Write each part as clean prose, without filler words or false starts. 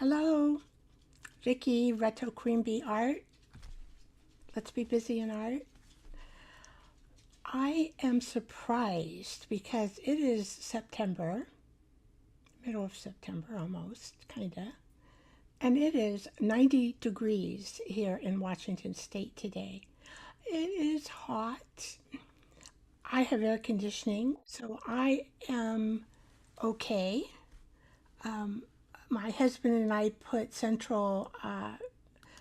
Hello, Vicky, Retro Queen Bee Art. Let's be busy in art. I am surprised because it is September, middle of September almost, kinda, and it is 90 degrees here in Washington State today. It is hot. I have air conditioning, so I am okay. My husband and I put central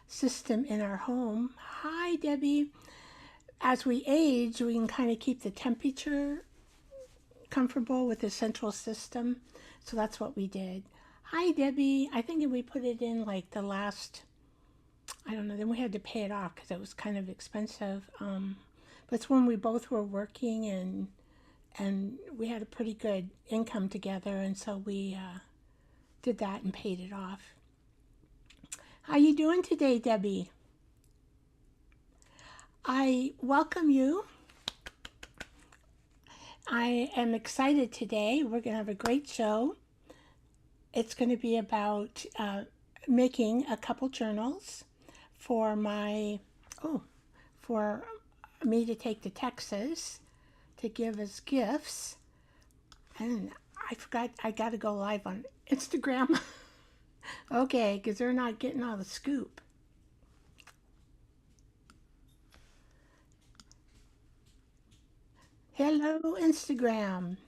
system in our home. Hi, Debbie. As we age, we can kind of keep the temperature comfortable with the central system. So that's what we did. Hi, Debbie. I think we put it in like the last, I don't know, then we had to pay it off because it was kind of expensive. But it's when we both were working and we had a pretty good income together. And so we did that and paid it off. How you doing today, Debbie? I welcome you. I am excited today. We're going to have a great show. It's going to be about making a couple journals for for me to take to Texas to give as gifts. And I forgot I got to go live on Instagram. Okay, because they're not getting all the scoop. Hello, Instagram.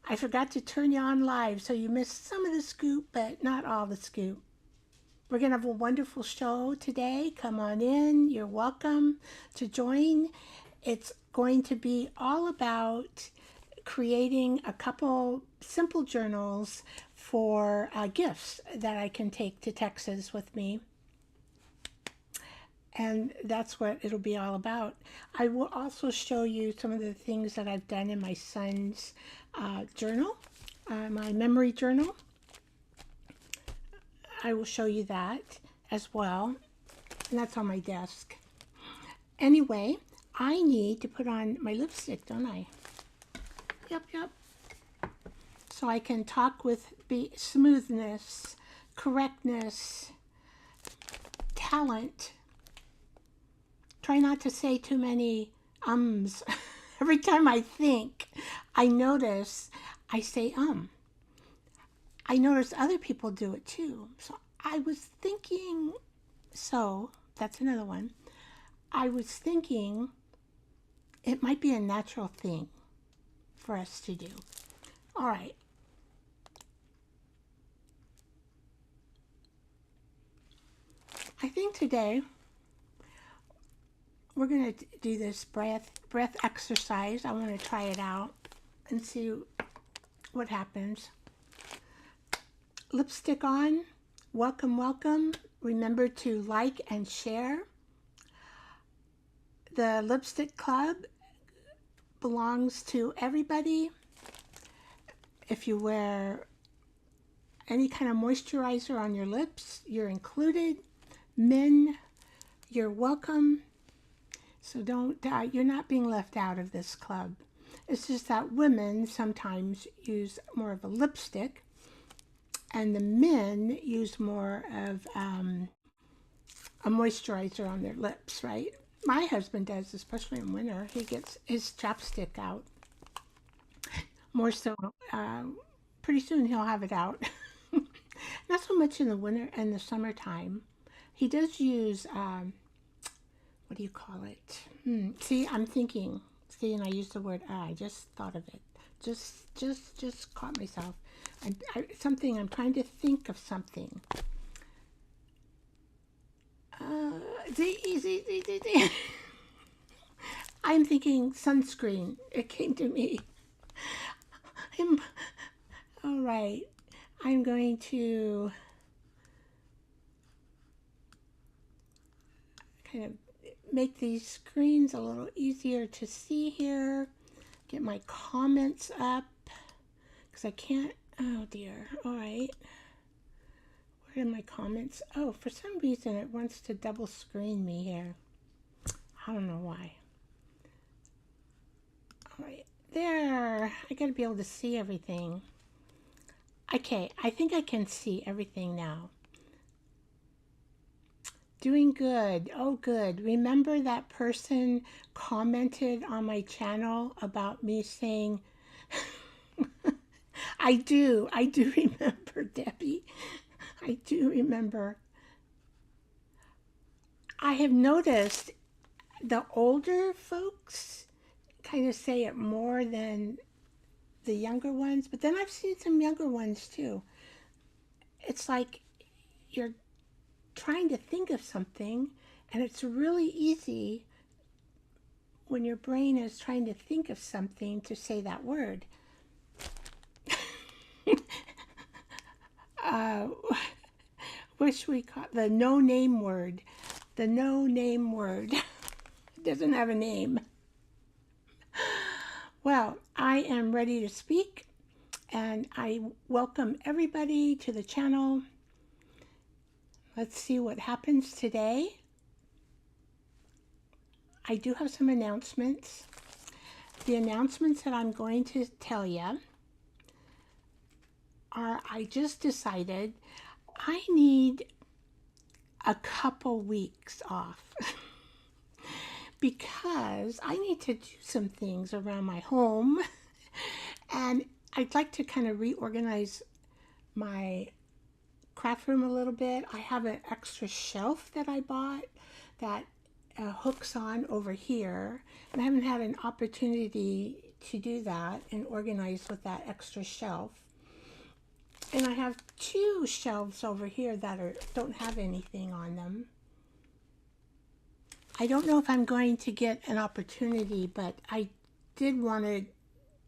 I forgot to turn you on live, so you missed some of the scoop, but not all the scoop. We're going to have a wonderful show today. Come on in. You're welcome to join. It's going to be all about creating a couple simple journals for gifts that I can take to Texas with me. And that's what it'll be all about. I will also show you some of the things that I've done in my son's journal, my memory journal. I will show you that as well. And that's on my desk. Anyway, I need to put on my lipstick, don't I? Yep. So I can talk with smoothness, correctness, talent. Try not to say too many ums. Every time I think, I notice I say I notice other people do it too. So I was thinking, so that's another one. I was thinking it might be a natural thing for us to do. All right. I think today we're going to do this breath exercise. I want to try it out and see what happens. Lipstick on. Welcome. Remember to like and share. The Lipstick Club belongs to everybody. If you wear any kind of moisturizer on your lips, you're included. Men, you're welcome. So you're not being left out of this club. It's just that women sometimes use more of a lipstick and the men use more of a moisturizer on their lips, right? My husband does, especially in winter. He gets his chapstick out. More so, pretty soon he'll have it out. Not so much in the winter and the summertime. He does use, what do you call it? See, I'm thinking. See, and I used the word I just thought of it. Just caught myself. I'm trying to think of something. I'm thinking sunscreen. It came to me. I'm, all right. I'm going to kind of make these screens a little easier to see here. Get my comments up because I can't. Oh dear. All right. Where are my comments? Oh, for some reason it wants to double screen me here. I don't know why. All right. There. I got to be able to see everything. Okay, I think I can see everything now. Doing good. Oh, good. Remember that person commented on my channel about me saying, I do remember, Debbie. I do remember. I have noticed the older folks kind of say it more than the younger ones, but then I've seen some younger ones too. It's like you're trying to think of something, and it's really easy when your brain is trying to think of something to say that word. uh, Wish we caught the no name word. The no name word doesn't have a name. Well, I am ready to speak, and I welcome everybody to the channel. Let's see what happens today. I do have some announcements. The announcements that I'm going to tell you are, I just decided I need a couple weeks off because I need to do some things around my home, and I'd like to kind of reorganize my craft room a little bit. I have an extra shelf that I bought that hooks on over here, and I haven't had an opportunity to do that and organize with that extra shelf. And I have two shelves over here that don't have anything on them. I don't know if I'm going to get an opportunity, but I did want to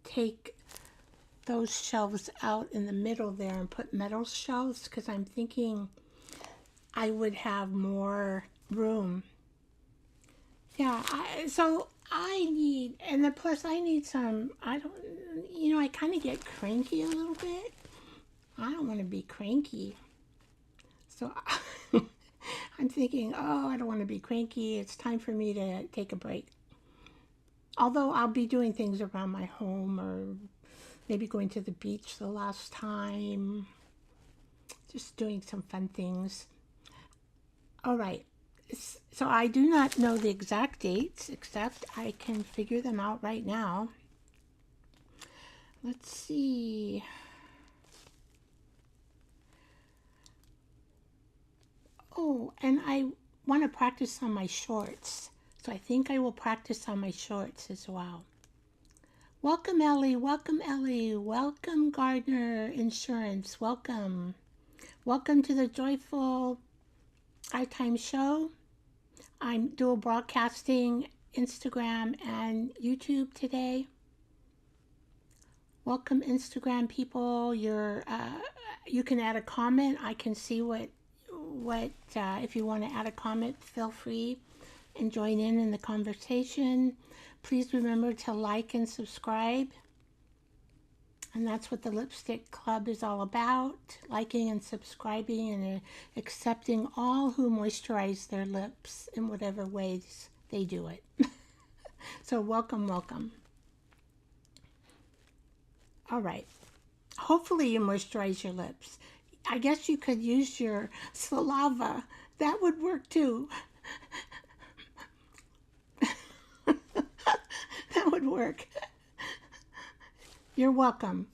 take those shelves out in the middle there and put metal shelves because I'm thinking I would have more room. Yeah, so I need, and then plus I need some, I kind of get cranky a little bit. I don't want to be cranky. So I'm thinking, oh, I don't want to be cranky. It's time for me to take a break. Although I'll be doing things around my home, or maybe going to the beach the last time. Just doing some fun things. All right. So I do not know the exact dates, except I can figure them out right now. Let's see. Oh, and I want to practice on my shorts. So I think I will practice on my shorts as well. Welcome, Ellie. Welcome, Ellie. Welcome, Gardner Insurance. Welcome. Welcome to the Joyful iTime Show. I'm dual broadcasting Instagram and YouTube today. Welcome, Instagram people. You can add a comment. I can see what if you want to add a comment, feel free and join in the conversation. Please remember to like and subscribe. And that's what the Lipstick Club is all about, liking and subscribing and accepting all who moisturize their lips in whatever ways they do it. So welcome, welcome. All right. Hopefully you moisturize your lips. I guess you could use your saliva. That would work too. That would work. You're welcome.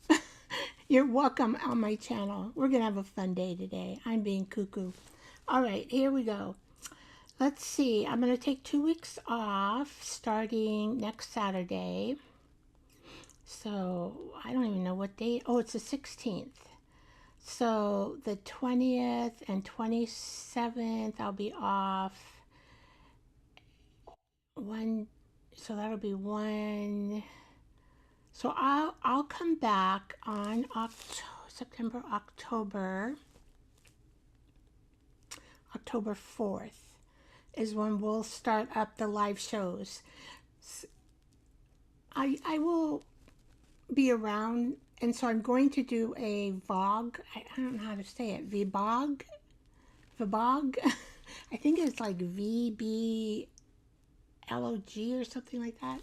You're welcome on my channel. We're going to have a fun day today. I'm being cuckoo. All right, here we go. Let's see. I'm going to take 2 weeks off starting next Saturday. So I don't even know what date. Oh, it's the 16th. So the 20th and 27th, I'll be off. So that'll be one. So I'll come back on September, October 4th is when we'll start up the live shows. I will be around, and so I'm going to do a vlog. I don't know how to say it. Vlog. I think it's like VBLOG or something like that.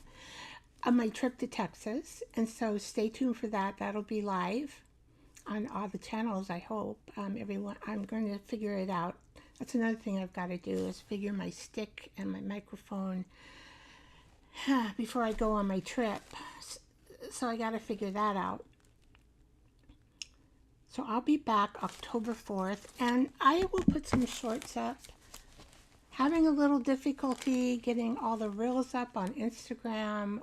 On my trip to Texas, and so stay tuned for that. That'll be live. on all the channels, I hope. Everyone, I'm going to figure it out. That's another thing I've got to do, is figure my stick and my microphone before I go on my trip. So I got to figure that out. So I'll be back October 4th, and I will put some shorts up. Having a little difficulty getting all the reels up on Instagram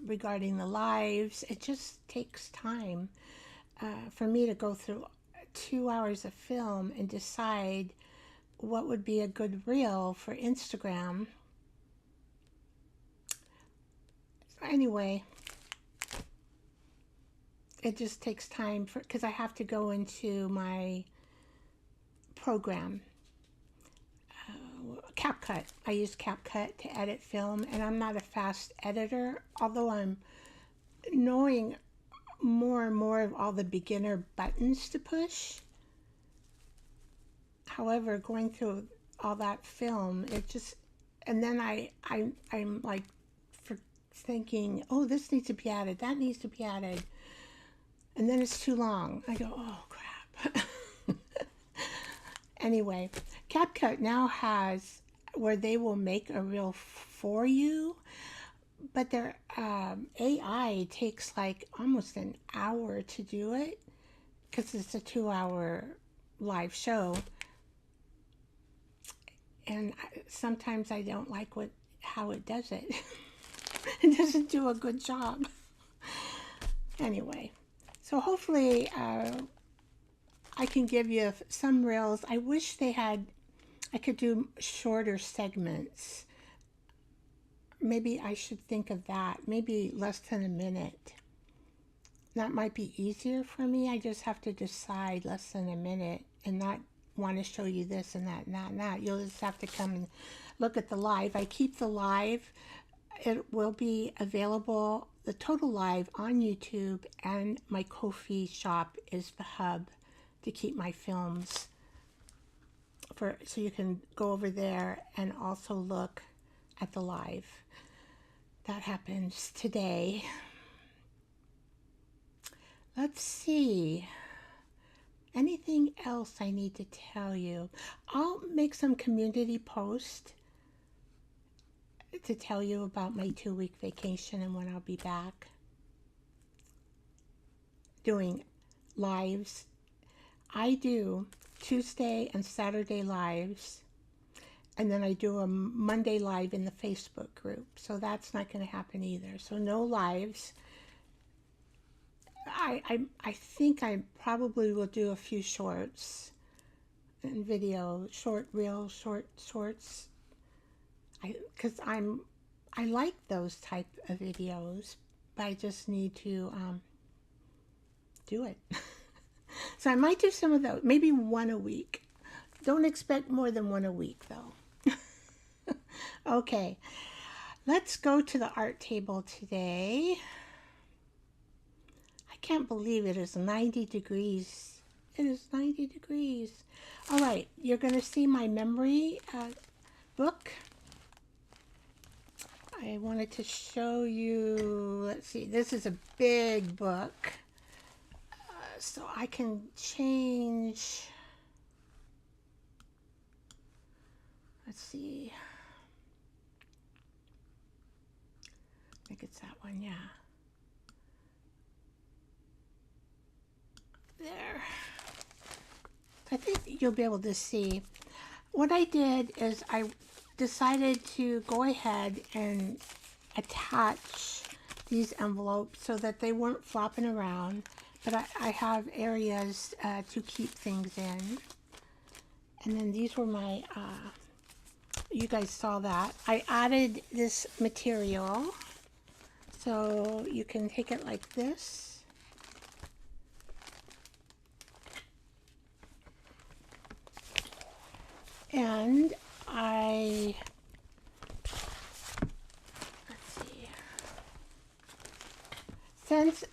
regarding the lives. It just takes time for me to go through 2 hours of film and decide what would be a good reel for Instagram. So anyway, it just takes time because I have to go into my program. CapCut. I use CapCut to edit film, and I'm not a fast editor, although I'm knowing more and more of all the beginner buttons to push. However, going through all that film, it just, and then I'm like thinking, oh, this needs to be added, that needs to be added, and then it's too long. I go, oh crap. Anyway, CapCut now has where they will make a reel for you, but their AI takes like almost an hour to do it because it's a 2-hour live show, and sometimes I don't like how it does it. It doesn't do a good job. Anyway, so hopefully I can give you some reels. I wish I could do shorter segments. Maybe I should think of that. Maybe less than a minute. That might be easier for me. I just have to decide less than a minute and not want to show you this and that and that and that. You'll just have to come and look at the live. I keep the live. It will be available, the total live, on YouTube, and my Ko-fi shop is the hub to keep my films so you can go over there and also look at the live. That happens today. Let's see. Anything else I need to tell you? I'll make some community posts to tell you about my 2-week vacation and when I'll be back doing lives. I do Tuesday and Saturday lives, and then I do a Monday live in the Facebook group. So that's not going to happen either. So no lives. I think I probably will do a few shorts and video, short reels, shorts. Because I like those type of videos, but I just need to do it. So I might do some of those, maybe one a week. Don't expect more than one a week though. Okay, let's go to the art table today. I can't believe it is 90 degrees. It is 90 degrees. All right, you're going to see my memory book. I wanted to show you, let's see, this is a big book. So I can change, let's see. I think it's that one, yeah. There. I think you'll be able to see. What I did is I decided to go ahead and attach these envelopes so that they weren't flopping around, but I have areas to keep things in. And then these were my, you guys saw that. I added this material, so you can take it like this. And let's see, since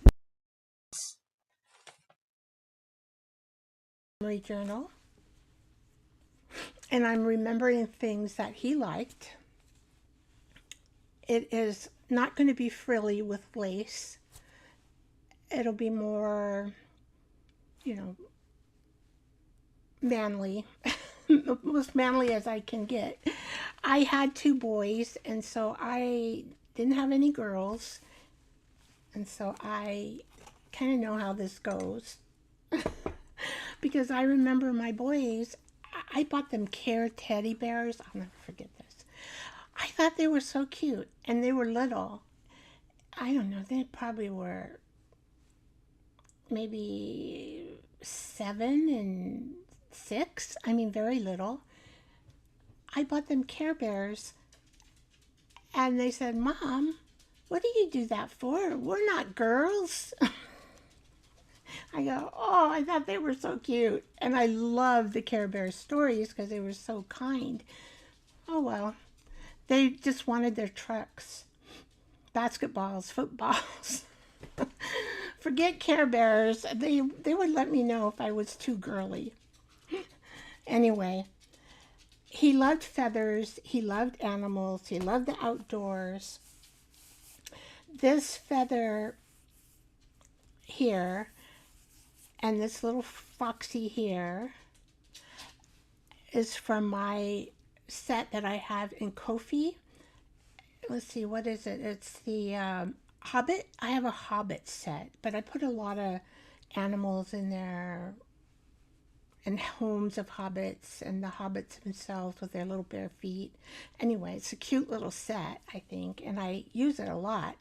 memory journal, and I'm remembering things that he liked, it is not going to be frilly with lace. It'll be more you know, manly, most manly as I can get. I had two boys, and so I didn't have any girls, and so I kind of know how this goes. Because I remember my boys, I bought them Care teddy bears. I'll never forget this. I thought they were so cute, and they were little. I don't know, they probably were maybe 7 and 6. I mean, very little. I bought them Care Bears, and they said, Mom, what do you do that for? We're not girls. I go, oh, I thought they were so cute. And I love the Care Bears stories because they were so kind. Oh, well, they just wanted their trucks, basketballs, footballs. Forget Care Bears. They would let me know if I was too girly. Anyway, he loved feathers. He loved animals. He loved the outdoors. This feather here and this little foxy here is from my set that I have in Ko-fi. Let's see, what is it? It's the Hobbit. I have a Hobbit set, but I put a lot of animals in there and homes of hobbits and the hobbits themselves with their little bare feet. Anyway, it's a cute little set, I think, and I use it a lot.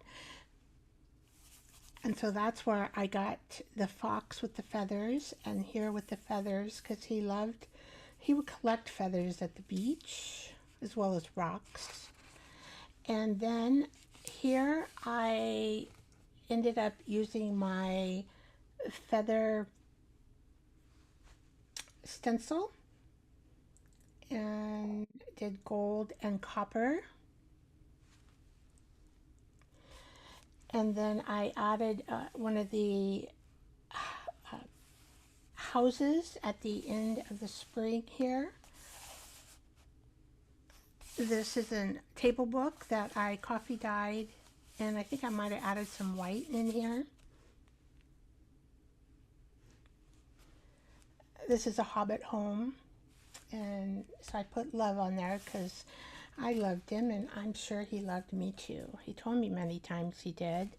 And so that's where I got the fox with the feathers and here with the feathers because he would collect feathers at the beach as well as rocks. And then here I ended up using my feather stencil and did gold and copper. And then I added one of the houses at the end of the spring here. This is a table book that I coffee dyed, and I think I might have added some white in here. This is a Hobbit home, and so I put love on there because I loved him, and I'm sure he loved me too. He told me many times he did.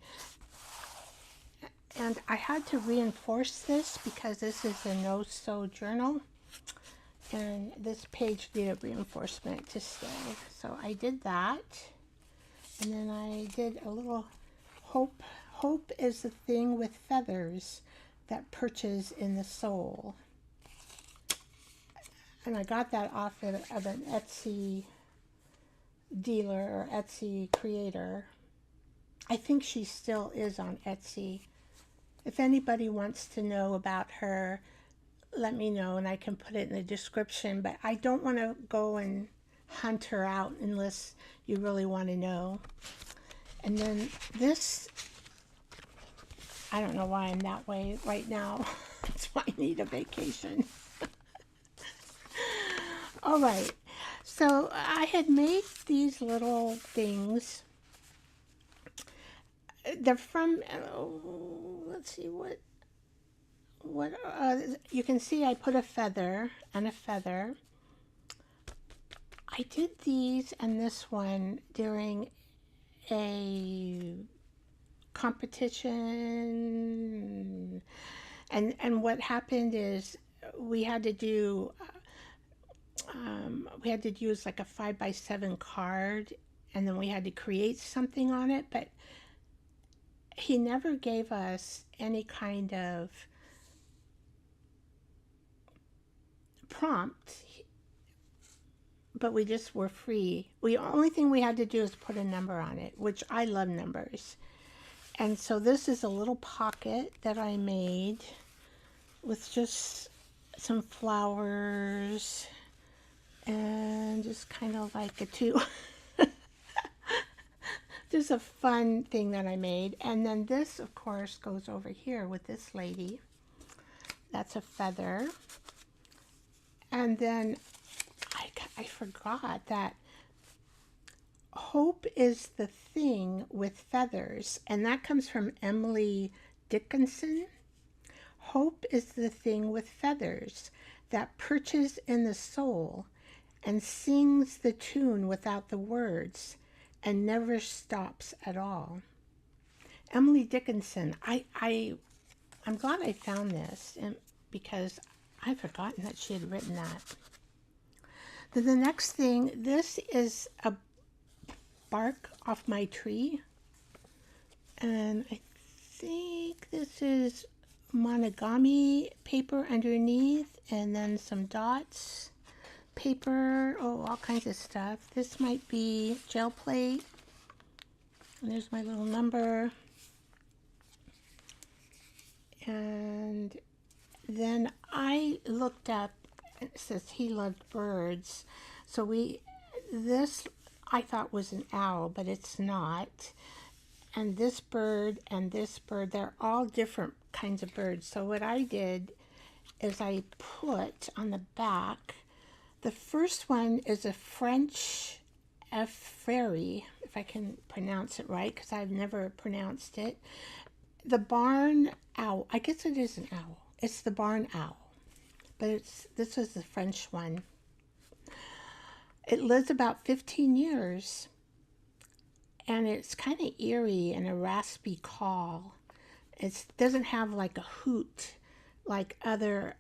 And I had to reinforce this because this is a no-sew journal, and this page needed reinforcement to stay. So I did that, and then I did a little hope. Hope is the thing with feathers that perches in the soul. And I got that off of an Etsy dealer or Etsy creator. I think she still is on Etsy. If anybody wants to know about her, let me know and I can put it in the description. But I don't want to go and hunt her out unless you really want to know. And then this, I don't know why I'm that way right now. That's why I need a vacation. All right, so I had made these little things. They're from, let's see, what, you can see I put a feather and a feather. I did these and this one during a competition, and what happened is we had to do we had to use like a 5x7 card, and then we had to create something on it, but he never gave us any kind of prompt, but we just were free. The only thing we had to do is put a number on it, which I love numbers. And so this is a little pocket that I made with just some flowers and just kind of like a two. Just a fun thing that I made. And then this, of course, goes over here with this lady. That's a feather. And then I forgot that hope is the thing with feathers. And that comes from Emily Dickinson. Hope is the thing with feathers that perches in the soul and sings the tune without the words and never stops at all. Emily Dickinson. I'm glad I found this because I'd forgotten that she had written that. Then the next thing, this is a bark off my tree. And I think this is monogami paper underneath, and then some dots paper, all kinds of stuff. This might be gel plate. And there's my little number. And then I looked up, it says he loved birds. So this I thought was an owl, but it's not. And this bird, they're all different kinds of birds. So what I did is I put on the back, the first one is a French effery, if I can pronounce it right, because I've never pronounced it. The barn owl, I guess it is an owl. It's the barn owl, but this is the French one. It lives about 15 years, and it's kind of eerie and a raspy call. It doesn't have like a hoot like other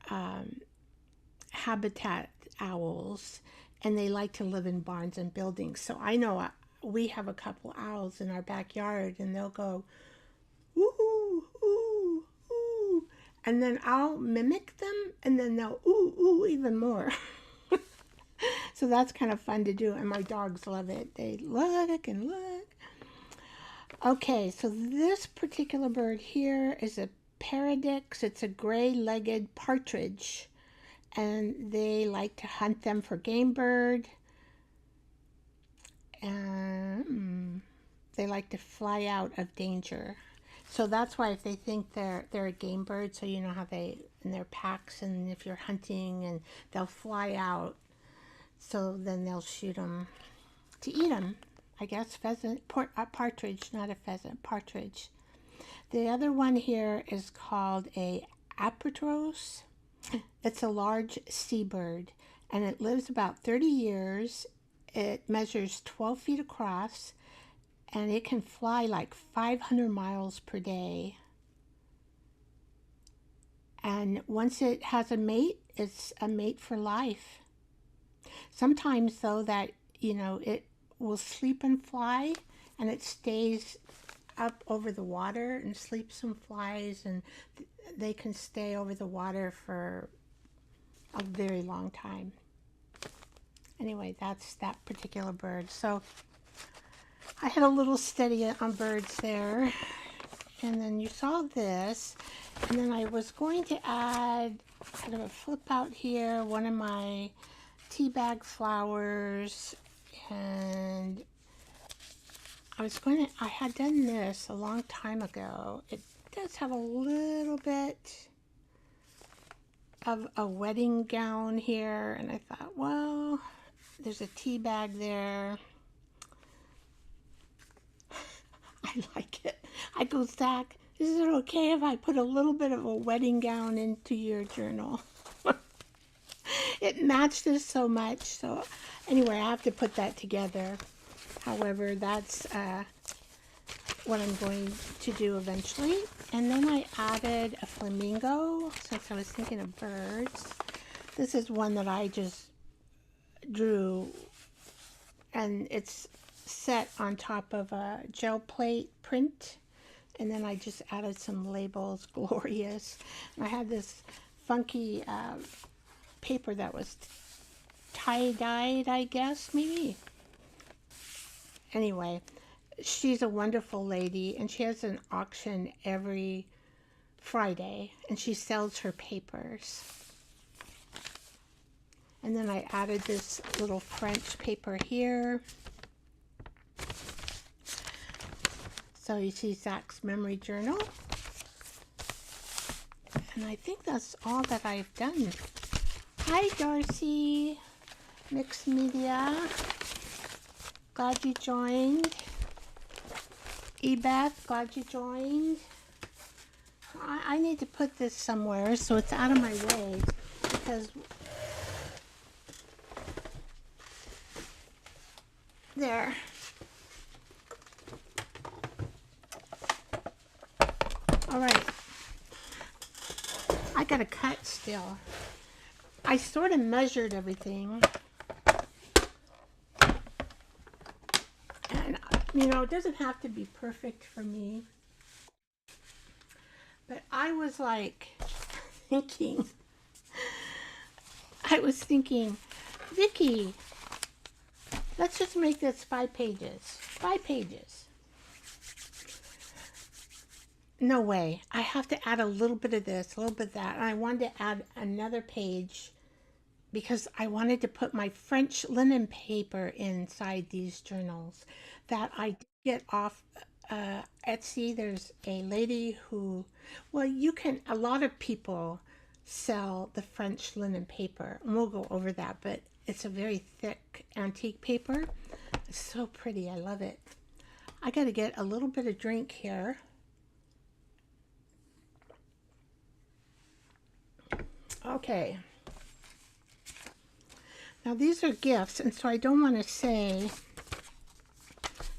habitat owls, and they like to live in barns and buildings. So I know we have a couple owls in our backyard, and they'll go, ooh, ooh, ooh. And then I'll mimic them, and then they'll ooh, ooh, even more. So that's kind of fun to do, and my dogs love it. They look and look. Okay, so this particular bird here is a Paradix. It's a gray-legged partridge, and they like to hunt them for game bird. And they like to fly out of danger. So that's why if they think they're a game bird, so you know how they in their packs, and if you're hunting, and they'll fly out, so then they'll shoot them to eat them. I guess partridge, not a pheasant, partridge. The other one here is called a apatros. It's a large seabird, and it lives about 30 years. It measures 12 feet across, and it can fly like 500 miles per day. And once it has a mate, it's a mate for life. Sometimes, though, that, it will sleep and fly, and it stays up over the water and sleeps and flies, and they can stay over the water for a very long time. Anyway, that's that particular bird. So I had a little study on birds there, and then you saw this, and then I was going to add kind of a flip out here, one of my tea bag flowers, and I had done this a long time ago. It does have a little bit of a wedding gown here, and I thought, well, there's a tea bag there. I like it. I go, Zach, is it okay if I put a little bit of a wedding gown into your journal? It matched this so much. So anyway, I have to put that together. However, that's what I'm going to do eventually. And then I added a flamingo, since I was thinking of birds. This is one that I just drew, and it's set on top of a gel plate print, and then I just added some labels. Glorious. And I had this funky paper that was tie-dyed, I guess, maybe. Anyway, she's a wonderful lady, and she has an auction every Friday, and she sells her papers. And then I added this little French paper here. So you see Zach's memory journal. And I think that's all that I've done. Hi, Darcy. Mixed Media. Glad you joined. Ebeth, glad you joined. I need to put this somewhere so it's out of my way, because there. All right. I got to cut still. I sort of measured everything. And, you know, it doesn't have to be perfect for me. But I was like thinking, Vicki, let's just make this 5 pages. 5 pages. No way. I have to add a little bit of this, a little bit of that. And I wanted to add another page because I wanted to put my French linen paper inside these journals that I did get off Etsy. There's a lady who, well, a lot of people sell the French linen paper, and we'll go over that, but it's a very thick antique paper. It's so pretty. I love it. I got to get a little bit of drink here. Okay. Now these are gifts, and so I don't want to say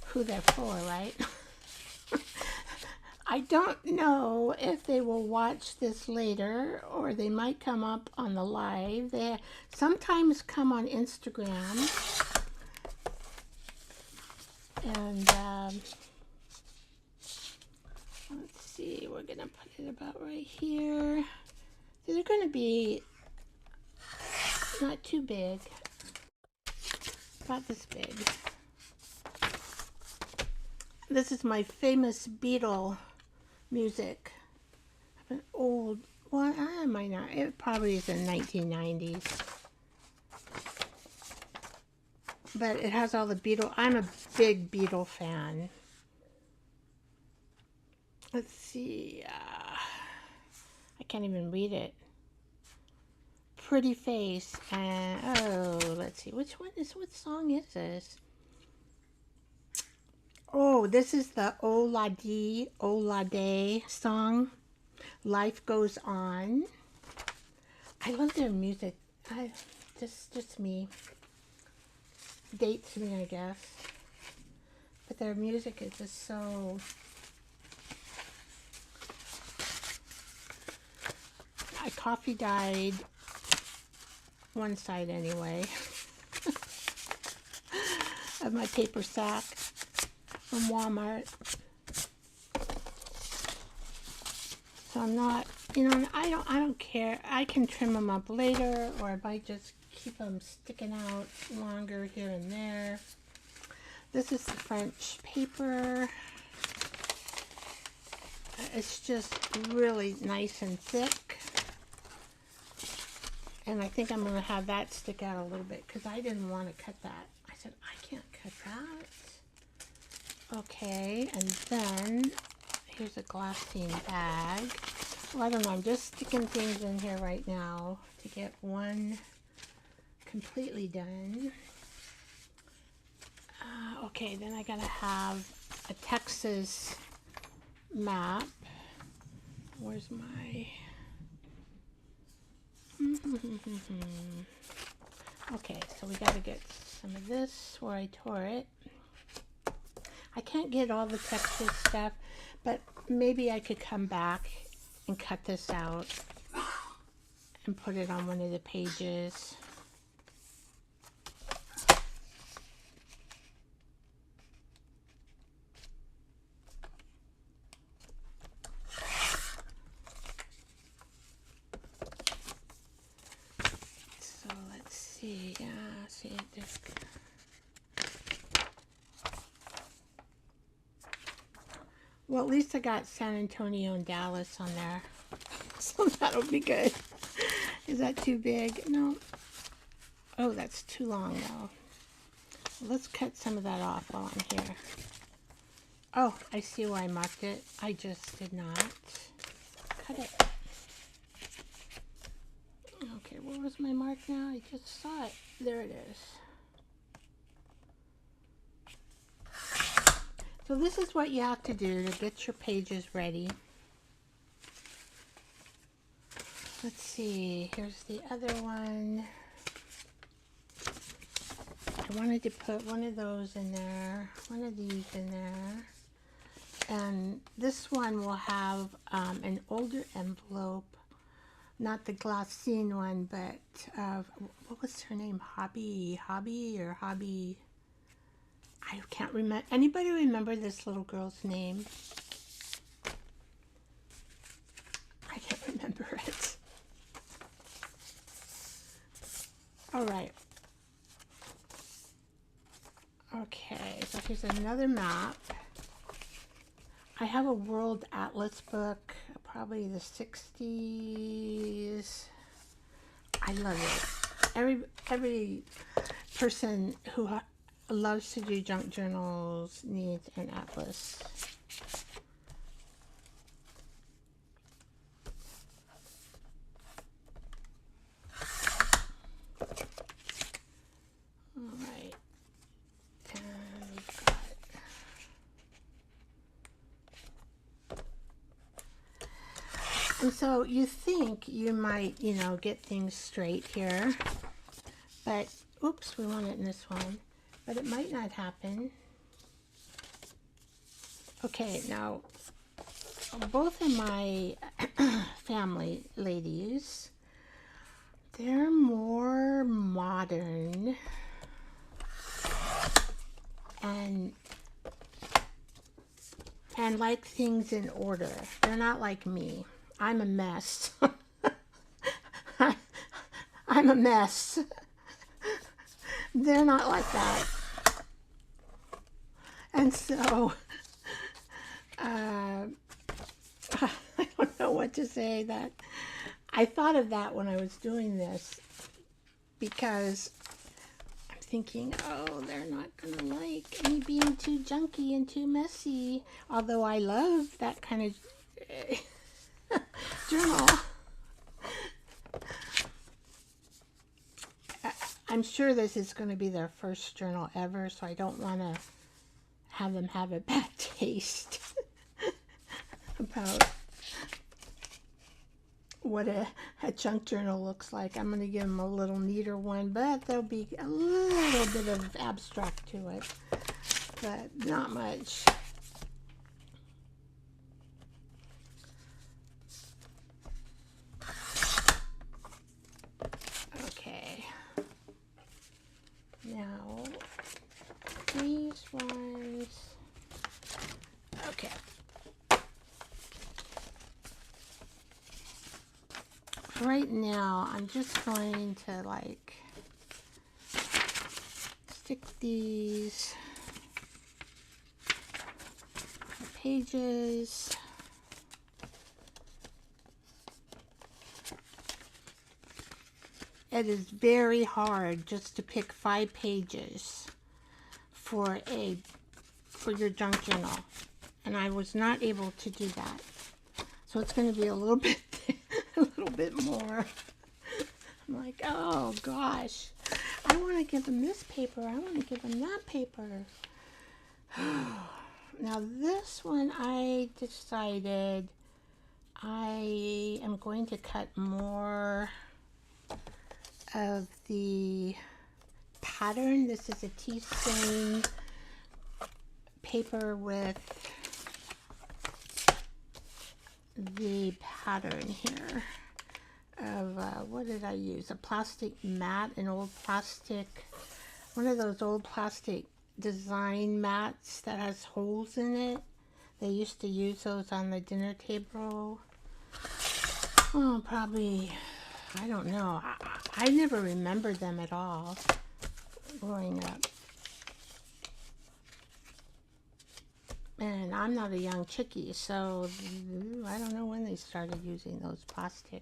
who they're for, right? I don't know if they will watch this later, or they might come up on the live. They sometimes come on Instagram. And let's see, we're going to put it about right here. They're going to be not too big, about this big. This is my famous Beatle music. An old, well, I might not, it probably is in 1990s. But it has all the Beatle, I'm a big Beatle fan. Let's see, I can't even read it. Pretty Face, and oh, let's see, what song is this? Oh, this is the Oladé song, Life Goes On. I love their music. Just me. Dates me, I guess. But their music is just so... My coffee dyed one side anyway of my paper sack from Walmart. So I'm not, you know, I don't care. I can trim them up later, or I might just keep them sticking out longer here and there. This is the French paper. It's just really nice and thick. And I think I'm going to have that stick out a little bit because I didn't want to cut that. I said, I can't cut that. Okay, and then here's a glassine bag. Well, I don't know, I'm just sticking things in here right now to get one completely done. Okay, then I gotta have a Texas map. Where's my... Okay, so we gotta get some of this where I tore it. I can't get all the Texas stuff, but maybe I could come back and cut this out and put it on one of the pages. So let's see, see this. Well, at least I got San Antonio and Dallas on there, so that'll be good. Is that too big? No. Oh, that's too long though. Let's cut some of that off while I'm here. Oh, I see where I marked it. I just did not cut it. Okay, where was my mark now? I just saw it. There it is. So this is what you have to do to get your pages ready. let's see, here's the other one. I wanted to put one of those in there, one of these in there. And this one will have an older envelope, not the glassine one, but what was her name? Hobby, or Hobby? I can't remember. Anybody remember this little girl's name? I can't remember it. All right. Okay, so here's another map. I have a World Atlas book, probably the 60s. I love it. Every person who loves to do junk journals needs an atlas. All right. And we've got And so you think you might, get things straight here, but oops, we want it in this one, but it might not happen. Okay, now both of my family ladies, they're more modern and like things in order. They're not like me. I'm a mess. I'm a mess. They're not like that. And so, I don't know what to say. That I thought of that when I was doing this, because I'm thinking, oh, they're not going to like me being too junky and too messy. Although I love that kind of journal. I'm sure this is going to be their first journal ever, so I don't want to have them have a bad taste about what a junk journal looks like. I'm going to give them a little neater one, but there'll be a little bit of abstract to it, but not much. Okay. Now, these ones. Okay. Right now, I'm just going to stick these pages. It is very hard just to pick 5 pages for your junk journal, and I was not able to do that. So it's going to be a little bit more. I'm like, oh gosh, I want to give them this paper. I want to give them that paper. Now this one, I decided I am going to cut more of the pattern. This is a tea stain paper with the pattern here of what did I use? A plastic mat, one of those old plastic design mats that has holes in it. They used to use those on the dinner table. Oh, probably, I don't know. I never remembered them at all growing up. And I'm not a young chickie, so I don't know when they started using those plastic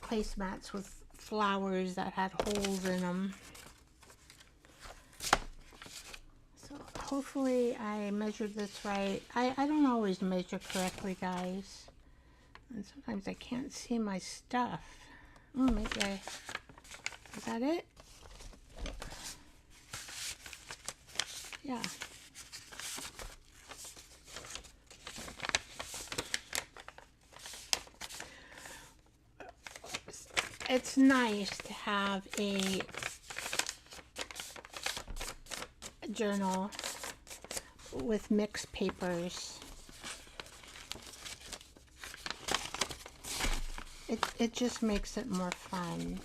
placemats with flowers that had holes in them. So hopefully I measured this right. I don't always measure correctly, guys. And sometimes I can't see my stuff. Oh, maybe is that it? Yeah. it's nice to have a journal with mixed papers. It just makes it more fun.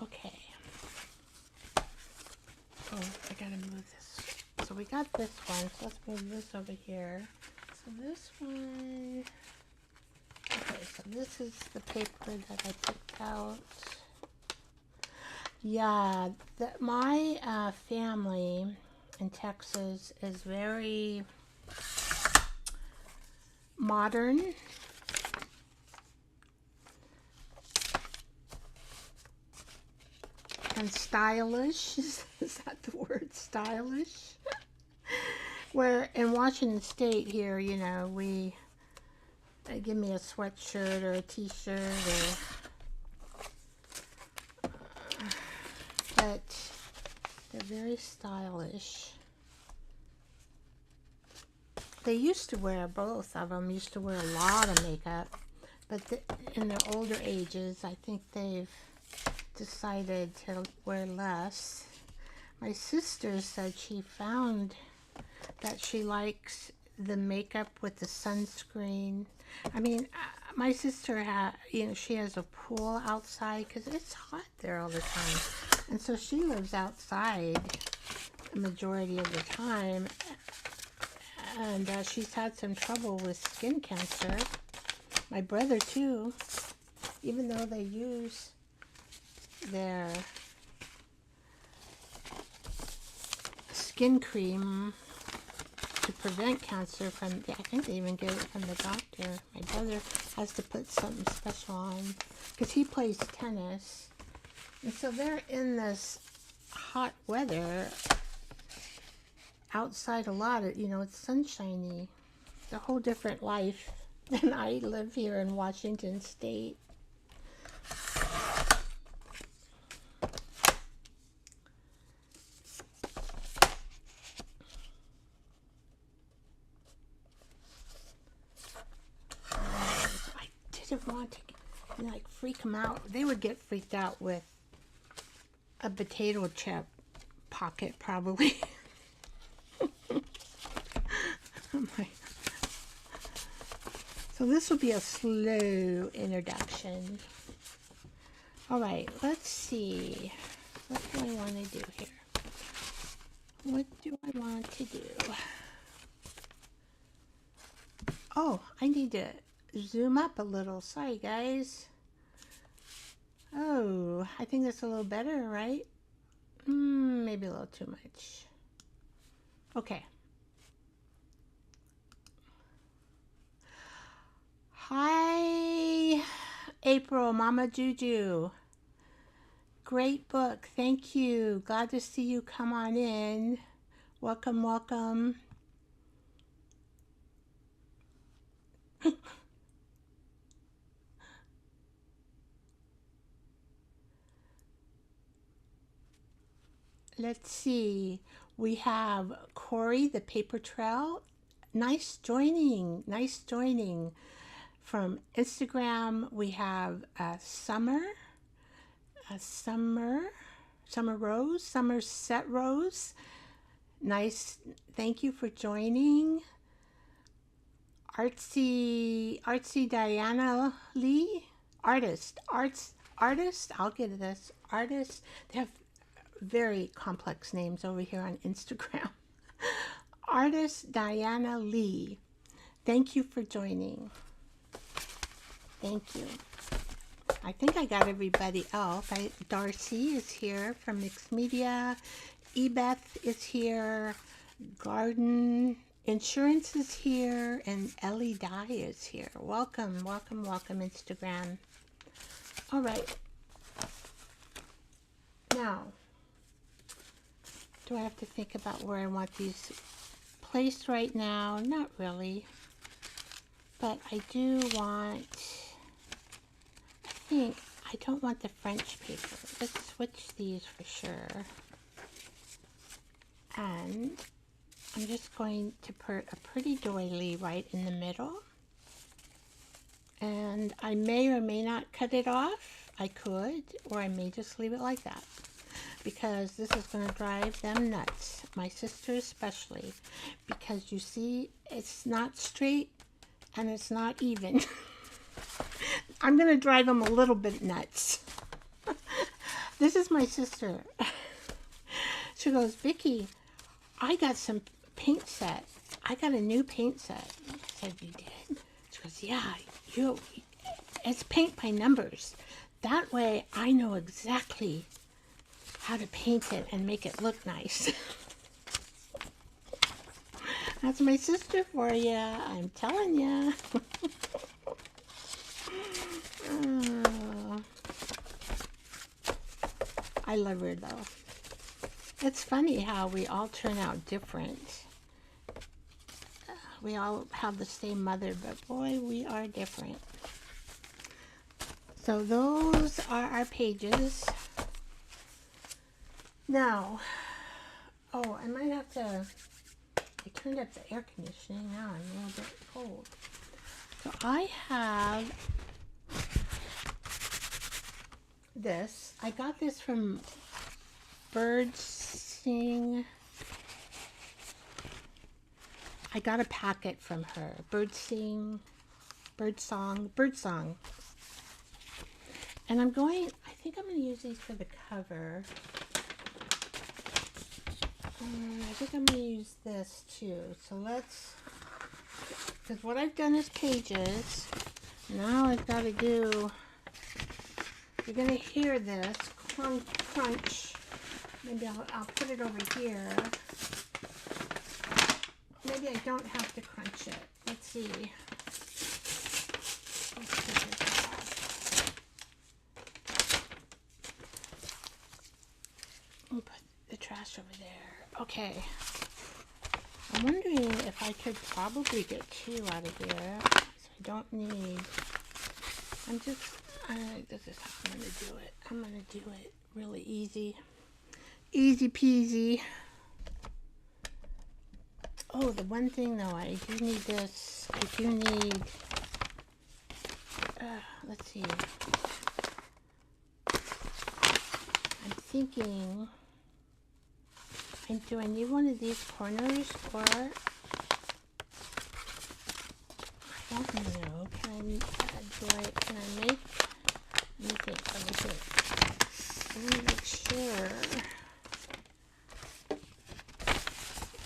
Okay. Oh, I gotta move this. So we got this one, so let's move this over here. So this one, okay, so this is the paper that I picked out. Yeah, my family in Texas is very modern and stylish. Is that the word, stylish? Where in Washington State here, you know, we give me a sweatshirt or a t-shirt but they're very stylish. They used to wear, both of them used to wear a lot of makeup, but in their older ages, I think they've decided to wear less. My sister said she found that she likes the makeup with the sunscreen. I mean, my sister she has a pool outside because it's hot there all the time. And so she lives outside the majority of the time. And she's had some trouble with skin cancer. My brother too, even though they use their skin cream to prevent cancer from, I think they even get it from the doctor. My brother has to put something special on because he plays tennis. And so they're in this hot weather outside a lot. You know, it's sunshiny. It's a whole different life than I live here in Washington State. I didn't want to like freak them out. They would get freaked out with a potato chip pocket probably. So this will be a slow introduction. All right, let's see. What do I want to do here? What do I want to do? Oh, I need to zoom up a little. Sorry, guys. Oh, I think that's a little better, right? Maybe a little too much. Okay. Hi, April, Mama Juju. Great book. Thank you. Glad to see you. Come on in. Welcome, welcome. Let's see. We have Corey, the paper trail. Nice joining. Nice joining. From Instagram, we have Summer Rose, Somerset Rose. Nice. Thank you for joining. Artsy Diana Lee. Artist. I'll get this. Artist. They have very complex names over here on Instagram. Artist Diana Lee. Thank you for joining. Thank you. I think I got everybody else. Darcy is here from Mixed Media. Ebeth is here. Garden Insurance is here. And Ellie Dye is here. Welcome, welcome, welcome, Instagram. All right. Now, do I have to think about where I want these placed right now? Not really. But I do want, I don't want the French paper. Let's switch these for sure. And I'm just going to put a pretty doily right in the middle. And I may or may not cut it off. I could, or I may just leave it like that, because this is going to drive them nuts, my sister especially, because you see it's not straight and it's not even. I'm going to drive them a little bit nuts. This is my sister. She goes, Vicki, I got some paint set. I got a new paint set. I said, you did? She goes, yeah, it's paint by numbers. That way I know exactly how to paint it and make it look nice. That's my sister for you. I'm telling you. Oh, I love her though. It's funny how we all turn out different. We all have the same mother, but boy, we are different. So those are our pages. Now, oh, I might have to, I turned up the air conditioning, now I'm a little bit cold. So I have this. I got this from Birdsing. I got a packet from her. Birdsong. And I think I'm going to use these for the cover. I think I'm going to use this too. So let's, because what I've done is pages. Now I've got to do, you're going to hear this crunch. Maybe I'll put it over here. Maybe I don't have to crunch it. Let's see. We'll put the trash over there. Okay. I'm wondering if I could probably get 2 out of here. So I don't need... this is how I'm going to do it. I'm going to do it really easy. Easy peasy. Oh, the one thing though, I do need this. I do need... let's see. I'm thinking... do I need one of these corners, or... I don't know. Can I make... Let me think. Let me make sure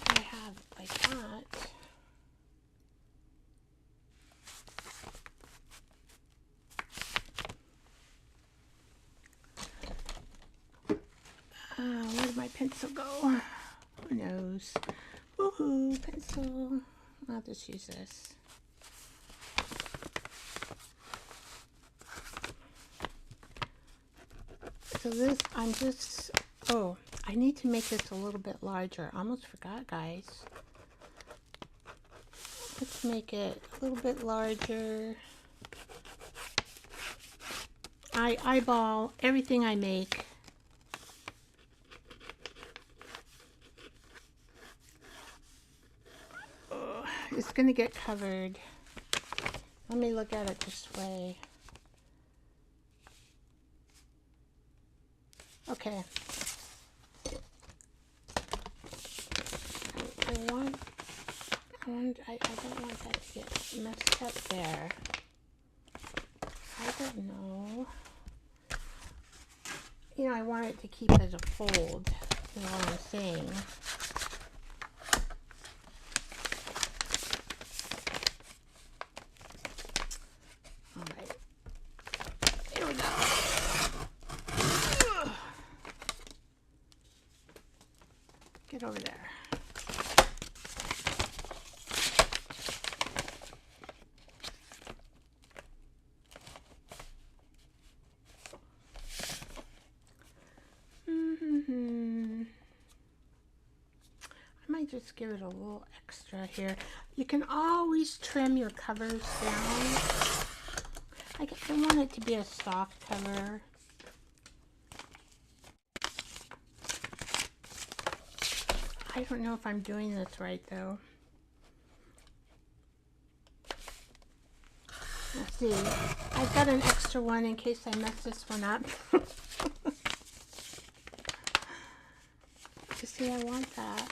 I have it like that. Where did my pencil go? Who knows? Woohoo, pencil. I'll just use this. So this, oh, I need to make this a little bit larger. I almost forgot, guys. Let's make it a little bit larger. I eyeball everything I make. Oh, it's going to get covered. Let me look at it this way. Okay. I don't want that to get messed up there. I don't know. You know, I want it to keep as a fold, is what I'm saying. Alright. Here we go. Get over there. I might just give it a little extra here. You can always trim your covers down. I want it to be a soft cover. I don't know if I'm doing this right though. Let's see. I've got an extra one in case I mess this one up. You see, I want that.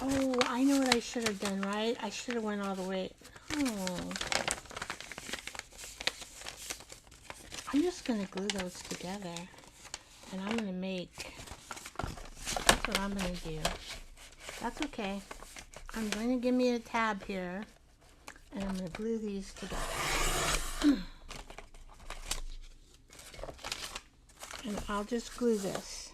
Oh, I know what I should have done, right? I should have went all the way. Oh. I'm just going to glue those together. And I'm going to make... That's what I'm going to do. That's okay. I'm going to give me a tab here. And I'm going to glue these together. And I'll just glue this.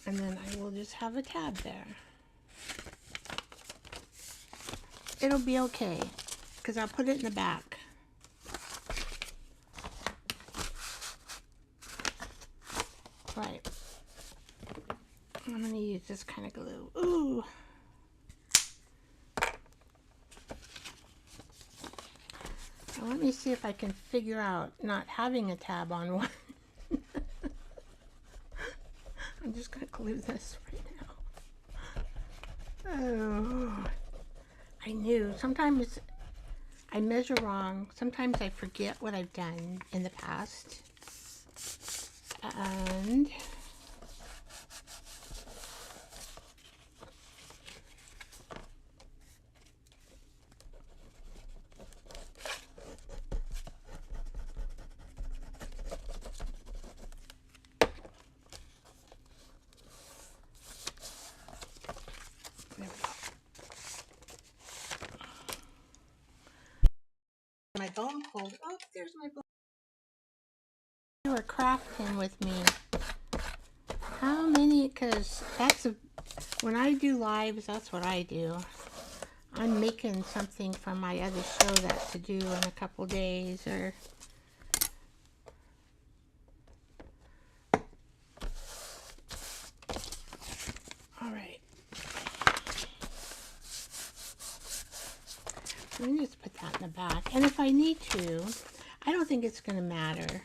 And then I will just have a tab there. It'll be okay, because I'll put it in the back. Right. I'm going to use this kind of glue. Ooh. Now let me see if I can figure out not having a tab on one. I'm just going to glue this right now. Oh, I knew. Sometimes I measure wrong. Sometimes I forget what I've done in the past. And my bone pulled. Oh, there's my bone. You were crafting with me. How many? Because when I do lives, that's what I do. I'm making something from my other show that's to do in a couple days, or all right. Let me just put that in the back. And if I need to, I don't think it's going to matter,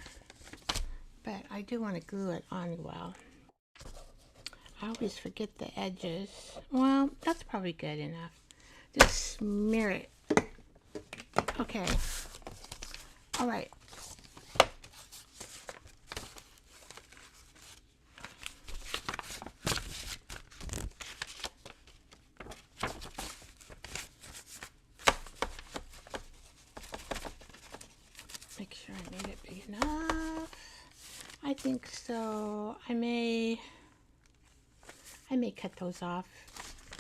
but I do want to glue it on well. I always forget the edges. Well, that's probably good enough. Just smear it. Okay. All right. Make sure I made it big enough. I think so. I may cut those off.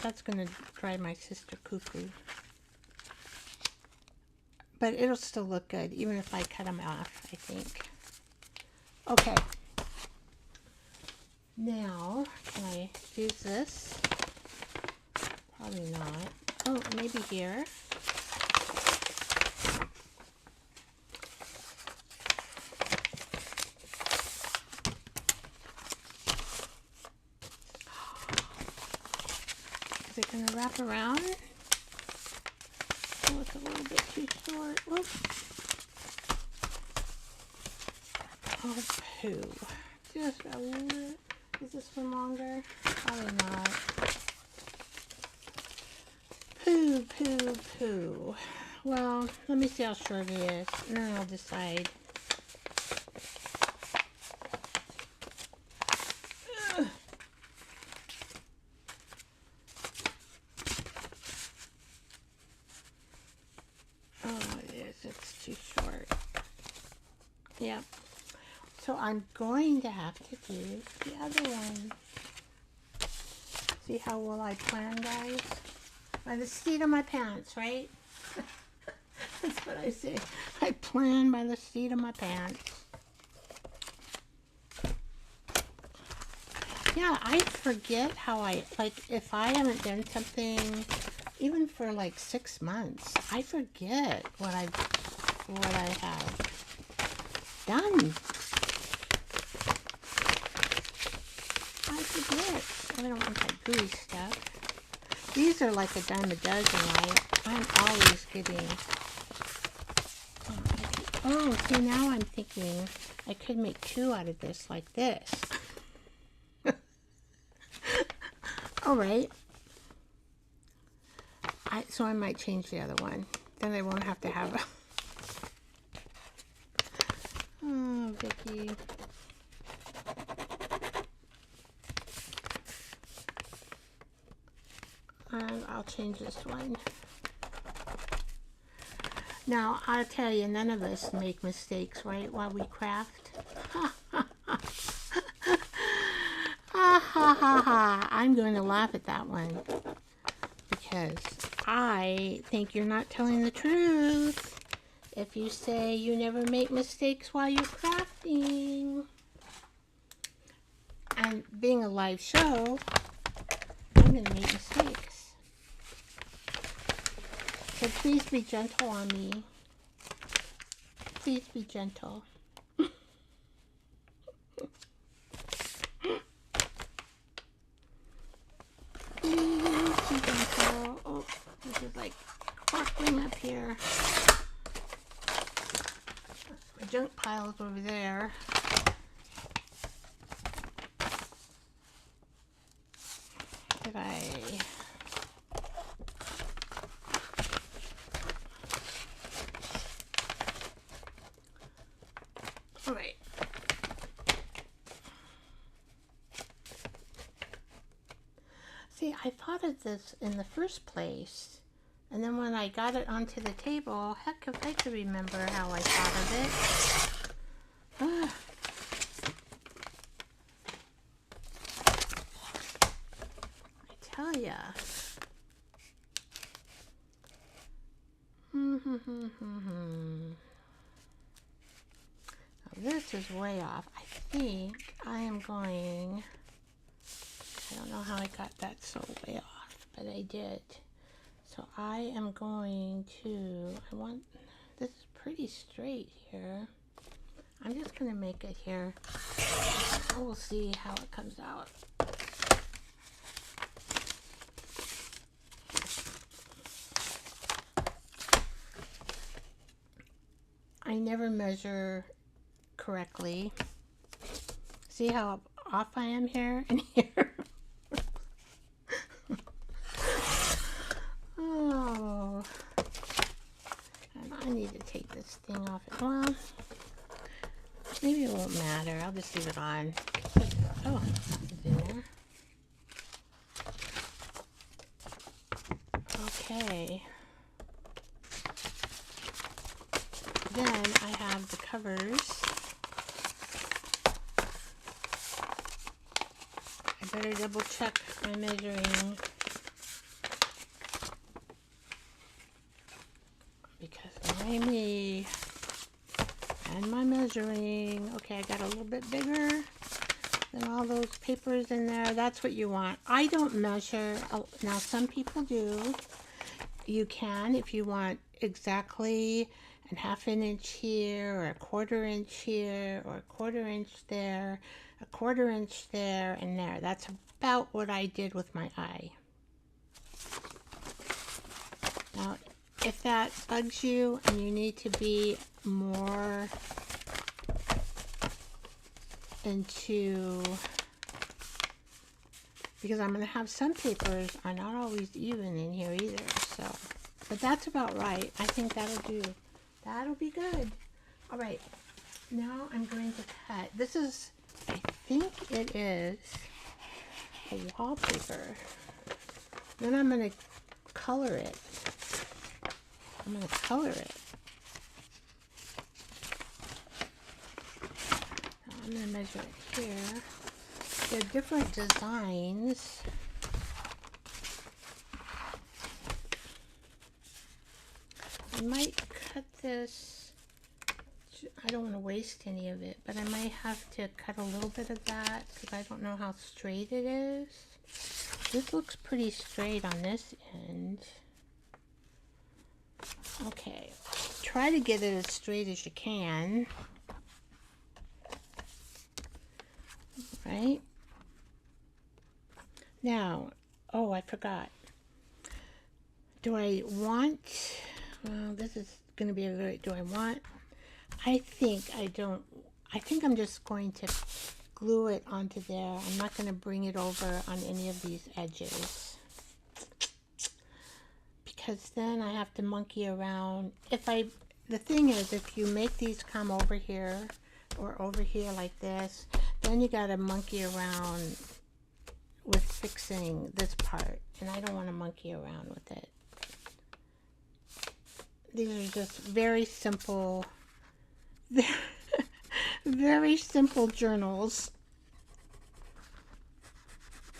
That's going to drive my sister cuckoo. But it'll still look good, even if I cut them off, I think. Okay. Now, can I use this? Probably not. Oh, maybe here. Is it going to wrap around? Oh, it's a little bit too short. Whoops. Oh, poo. Just a little. Is this one longer? Probably not. Poo, poo, poo. Well, let me see how short it is, and then I'll decide. Yep. So I'm going to have to do the other one. See how well I plan, guys? By the seat of my pants, right? That's what I say. I plan by the seat of my pants. Yeah, I forget how if I haven't done something, even for like 6 months, I forget what I have done. I forget. I don't want that gooey stuff. These are like a dime a dozen, right? I I'm always getting... Oh, see, now I'm thinking I could make two out of this like this. All right. So I might change the other one. Then I won't have to have a... Oh, Vicki. And I'll change this one. Now, I'll tell you, none of us make mistakes, right, while we craft. Ha ha ha. I'm going to laugh at that one because I think you're not telling the truth if you say you never make mistakes while you're crafting. And being a live show, I'm going to make mistakes. So please be gentle on me. Please be gentle. Please be gentle. Oh, this is like sparkling up here. My junk pile's over there. Did I... All right. See, I thought of this in the first place, and then when I got it onto the table, heck if I could remember how I thought of it. I tell ya. This is way off. I think I am going... I don't know how I got that so way off, but I did. So I am going to... This is pretty straight here. I'm just going to make it here. We'll see how it comes out. I never measure correctly. See how off I am here and here? Oh. And I need to take this thing off. Well, maybe it won't matter. I'll just leave it on. Oh, it's in there. Okay. Then I have the covers. I better double check my measuring because me and my measuring. Okay, I got a little bit bigger than all those papers in there. That's what you want. I don't measure. Now some people do. You can if you want exactly and half an inch here, or a quarter inch here, or a quarter inch there, a quarter inch there, and there. That's about what I did with my eye. Now, if that bugs you and you need to be more into, because I'm going to have some papers are not always even in here either, so, but that's about right. I think that'll do. That'll be good. All right, now I'm going to cut. This is, I think it is a wallpaper. Then I'm going to color it. I'm going to color it. Now I'm going to measure it here. There are different designs. I might cut this. I don't want to waste any of it, but I might have to cut a little bit of that because I don't know how straight it is. This looks pretty straight on this end. Okay, try to get it as straight as you can. Right? Now, oh, I forgot. Do I want, well, this is going to be a very, do I want, I think I don't, I think I'm just going to glue it onto there. I'm not going to bring it over on any of these edges, because then I have to monkey around. The thing is, if you make these come over here or over here like this, then you got to monkey around with fixing this part, and I don't want to monkey around with it. These are just very simple, very simple journals,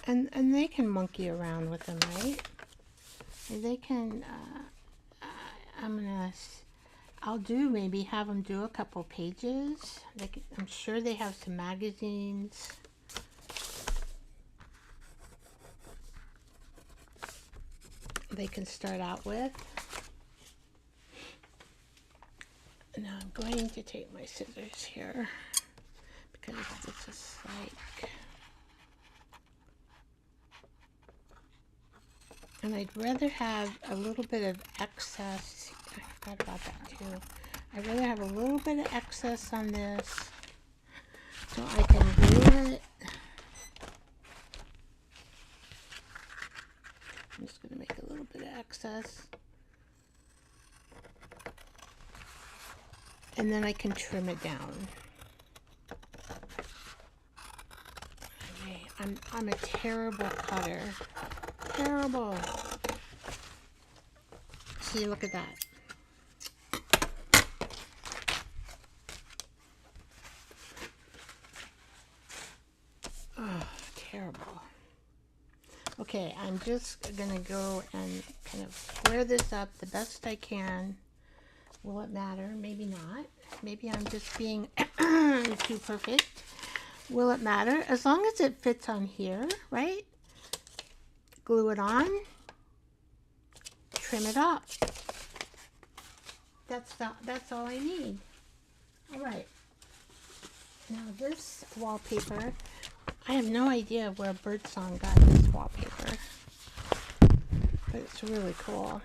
and they can monkey around with them, right? They can. I'll maybe have them do a couple pages. I'm sure they have some magazines. They can start out with. Now I'm going to take my scissors here, because this is like, and I'd rather have a little bit of excess. I forgot about that too. I'd rather have a little bit of excess on this so I can glue it. I'm just going to make a little bit of excess. And then I can trim it down. Okay, I'm a terrible cutter. Terrible. See, look at that. Oh, terrible. Okay, I'm just gonna go and kind of square this up the best I can. Will it matter? Maybe not. Maybe I'm just being too perfect. Will it matter? As long as it fits on here, right? Glue it on. Trim it up. That's all I need. All right. Now this wallpaper, I have no idea where Birdsong got this wallpaper, but it's really cool.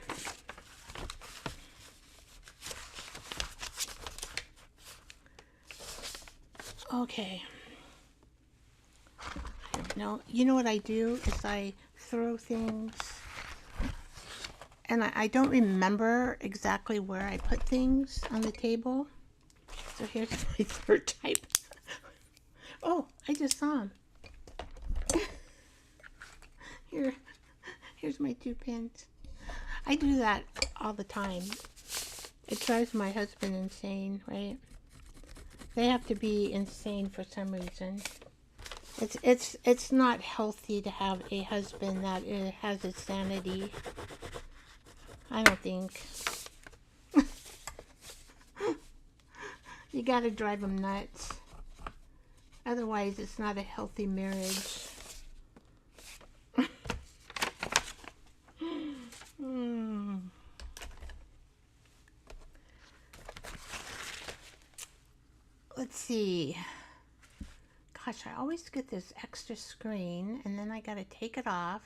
Okay. Now, you know what I do is I throw things, and I don't remember exactly where I put things on the table. So here's my third type. Oh, I just saw him. Here's my 2 pins. I do that all the time. It drives my husband insane, right? They have to be insane for some reason. It's not healthy to have a husband that has his sanity. I don't think. You gotta drive him nuts. Otherwise, it's not a healthy marriage. Let's see. Gosh, I always get this extra screen, and then I gotta take it off.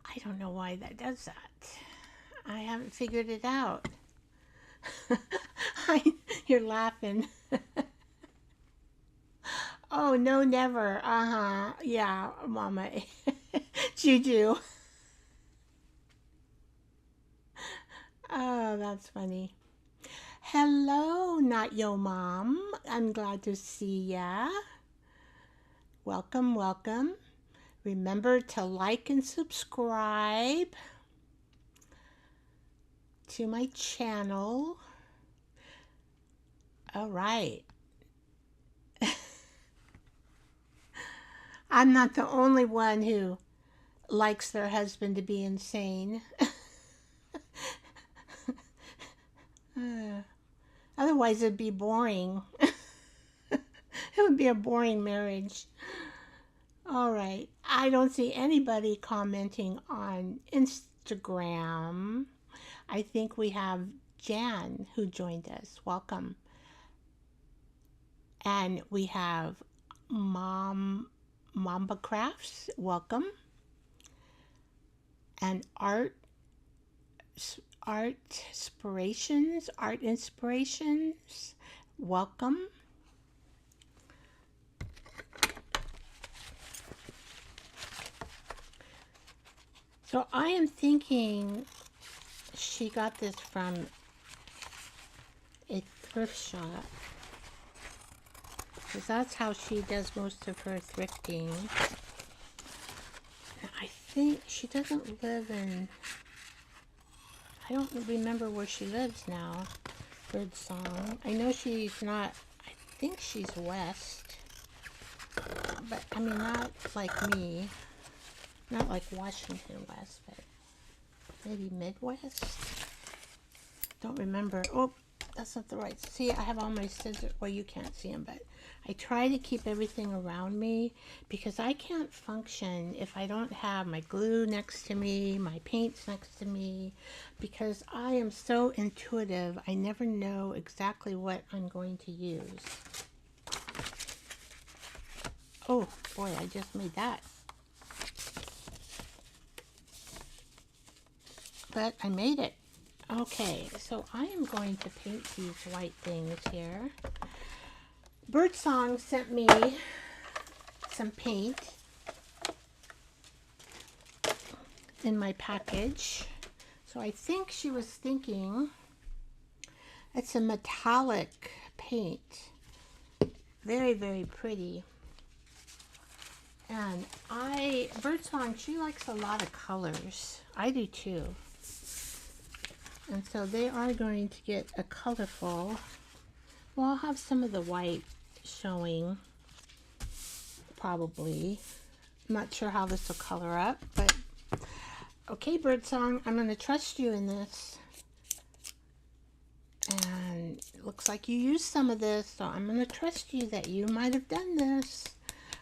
I don't know why that does that. I haven't figured it out. You're laughing. Oh, no, never. Yeah, Mama. Juju. Oh, that's funny. Hello, Not Yo Mom. I'm glad to see ya. Welcome, welcome. Remember to like and subscribe to my channel. All right. I'm not the only one who likes their husband to be insane. Otherwise, it'd be boring. It would be a boring marriage. All right. I don't see anybody commenting on Instagram. I think we have Jan who joined us. Welcome. And we have Mamba Crafts. Welcome. And Art art inspirations. Welcome. So I am thinking she got this from a thrift shop, because that's how she does most of her thrifting. I think she doesn't live in, I don't remember where she lives now, Birdsong. I know she's not, I think she's west, but I mean not like me, not like Washington West, but maybe Midwest. Don't remember. Oh, that's not the right. See, I have all my scissors. Well, you can't see them, but I try to keep everything around me because I can't function if I don't have my glue next to me, my paints next to me, because I am so intuitive. I never know exactly what I'm going to use. Oh boy, I just made that. But I made it. Okay, so I am going to paint these white things here. Birdsong sent me some paint in my package. So I think she was thinking it's a metallic paint. Very, very pretty. And Birdsong, she likes a lot of colors. I do too. And so they are going to get a colorful, well, I'll have some of the white showing, probably. I'm not sure how this will color up, but okay, Birdsong, I'm going to trust you in this. And it looks like you used some of this, so I'm going to trust you that you might have done this.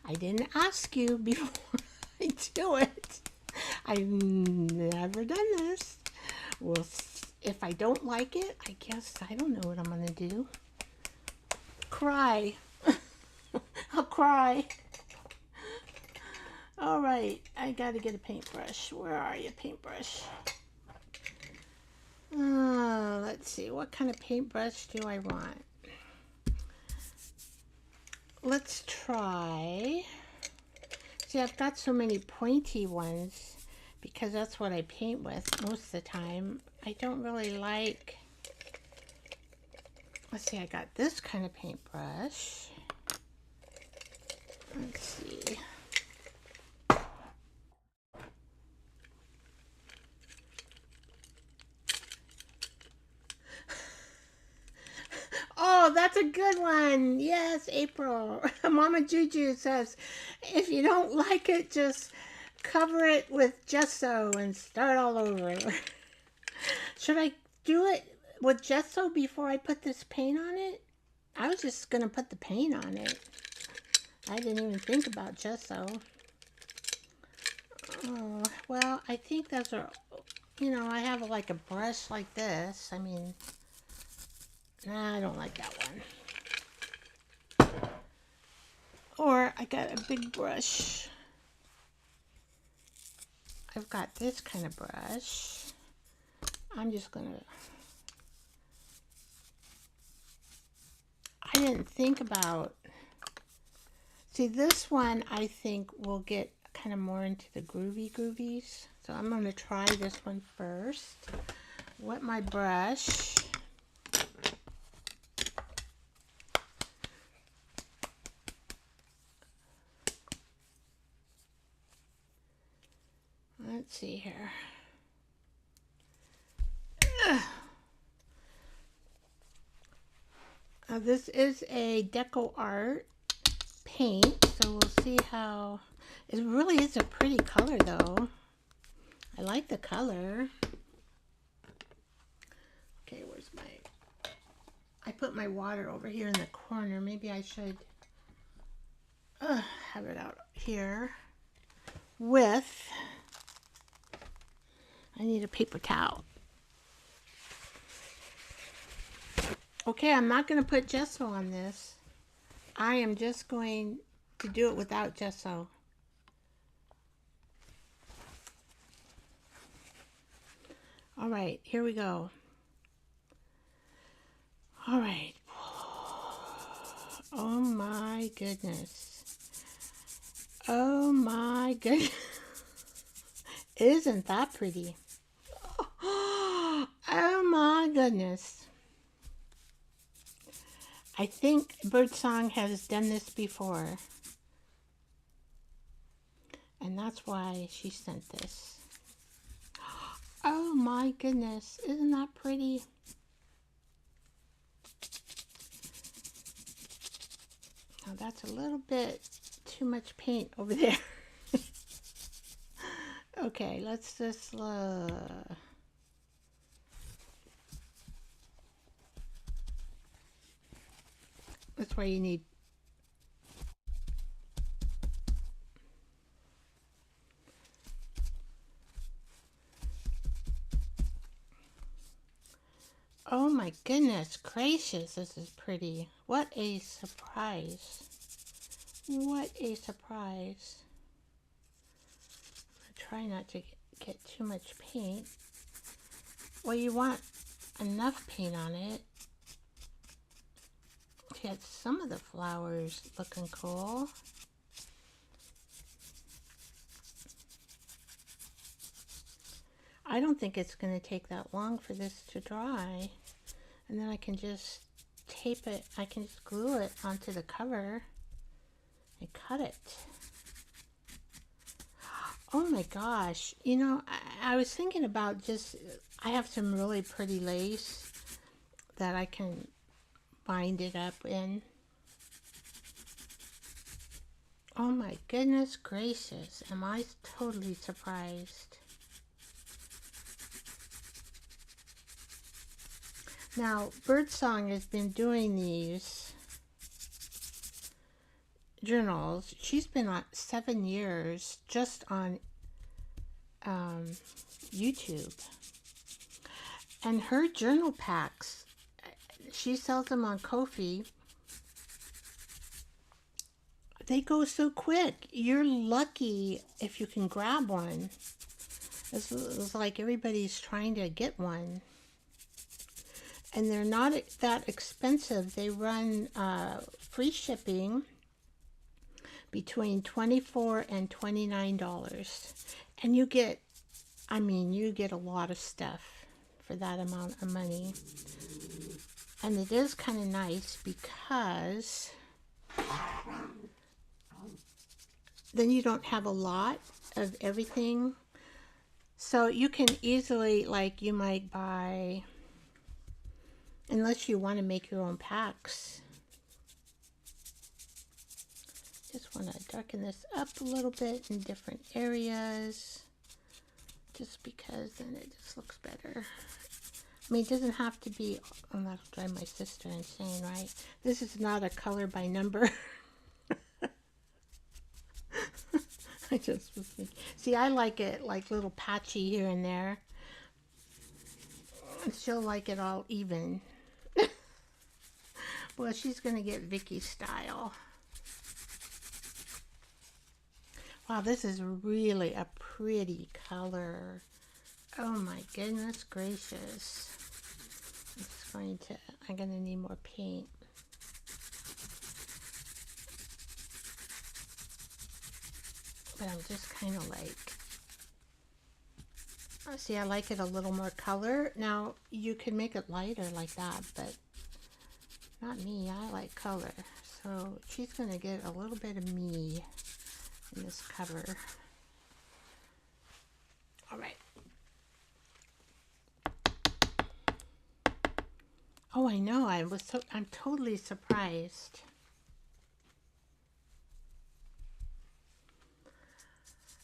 I didn't ask you before I do it. I've never done this. Well, if I don't like it, I guess I don't know what I'm going to do. Cry. I'll cry. All right, I got to get a paintbrush. Where are you, paintbrush? Let's see, what kind of paintbrush do I want? Let's try. See, I've got so many pointy ones because that's what I paint with most of the time. I don't really like, let's see, I got this kind of paintbrush. Let's see. Oh, that's a good one. Yes, April. Mama Juju says, if you don't like it, just cover it with gesso and start all over. Should I do it with gesso before I put this paint on it? I was just going to put the paint on it. I didn't even think about gesso. Oh, well, I think those are, you know, I have like a brush like this. I mean, nah, I don't like that one. Or I got a big brush. I've got this kind of brush. I'm just gonna, I didn't think about, see this one I think will get kind of more into the groovies. So I'm gonna try this one first. Wet my brush. Let's see here. This is a Deco Art paint, so we'll see how, it really is a pretty color though. I like the color. Okay, where's my, I put my water over here in the corner. Maybe I should have it out here with, I need a paper towel. Okay, I'm not going to put gesso on this. I am just going to do it without gesso. All right, here we go. All right. Oh my goodness. Oh my goodness. Isn't that pretty? Oh my goodness. I think Birdsong has done this before. And that's why she sent this. Oh my goodness. Isn't that pretty? Now that's a little bit too much paint over there. Okay, let's just that's why you need oh my goodness gracious, this is pretty. What a surprise. What a surprise. I'm gonna try not to get too much paint. Well, you want enough paint on it. Get some of the flowers looking cool. I don't think it's going to take that long for this to dry. And then I can just tape it, I can just glue it onto the cover and cut it. Oh my gosh, you know, I was thinking about just, I have some really pretty lace that I can bind it up in. Oh my goodness gracious, am I totally surprised. Now, Birdsong has been doing these journals. She's been on 7 years just on YouTube. And her journal packs, she sells them on Ko-fi. They go so quick. You're lucky if you can grab one. It's like everybody's trying to get one. And they're not that expensive. They run free shipping between $24 and $29. And you get, I mean, you get a lot of stuff for that amount of money. And it is kind of nice because then you don't have a lot of everything. So you can easily, like, you might buy, unless you want to make your own packs. Just want to darken this up a little bit in different areas, just because then it just looks better. I mean, it doesn't have to be, oh, that'll drive my sister insane, right? This is not a color by number. I just was thinking. See, I like it like little patchy here and there. She'll like it all even. Well, she's going to get Vicky style. Wow, this is really a pretty color. Oh my goodness gracious. I'm going to need more paint. But I'm just kind of like, oh, see, I like it a little more color. Now, you can make it lighter like that, but not me. I like color. So she's going to get a little bit of me in this cover. All right. Oh, I know. I'm totally surprised.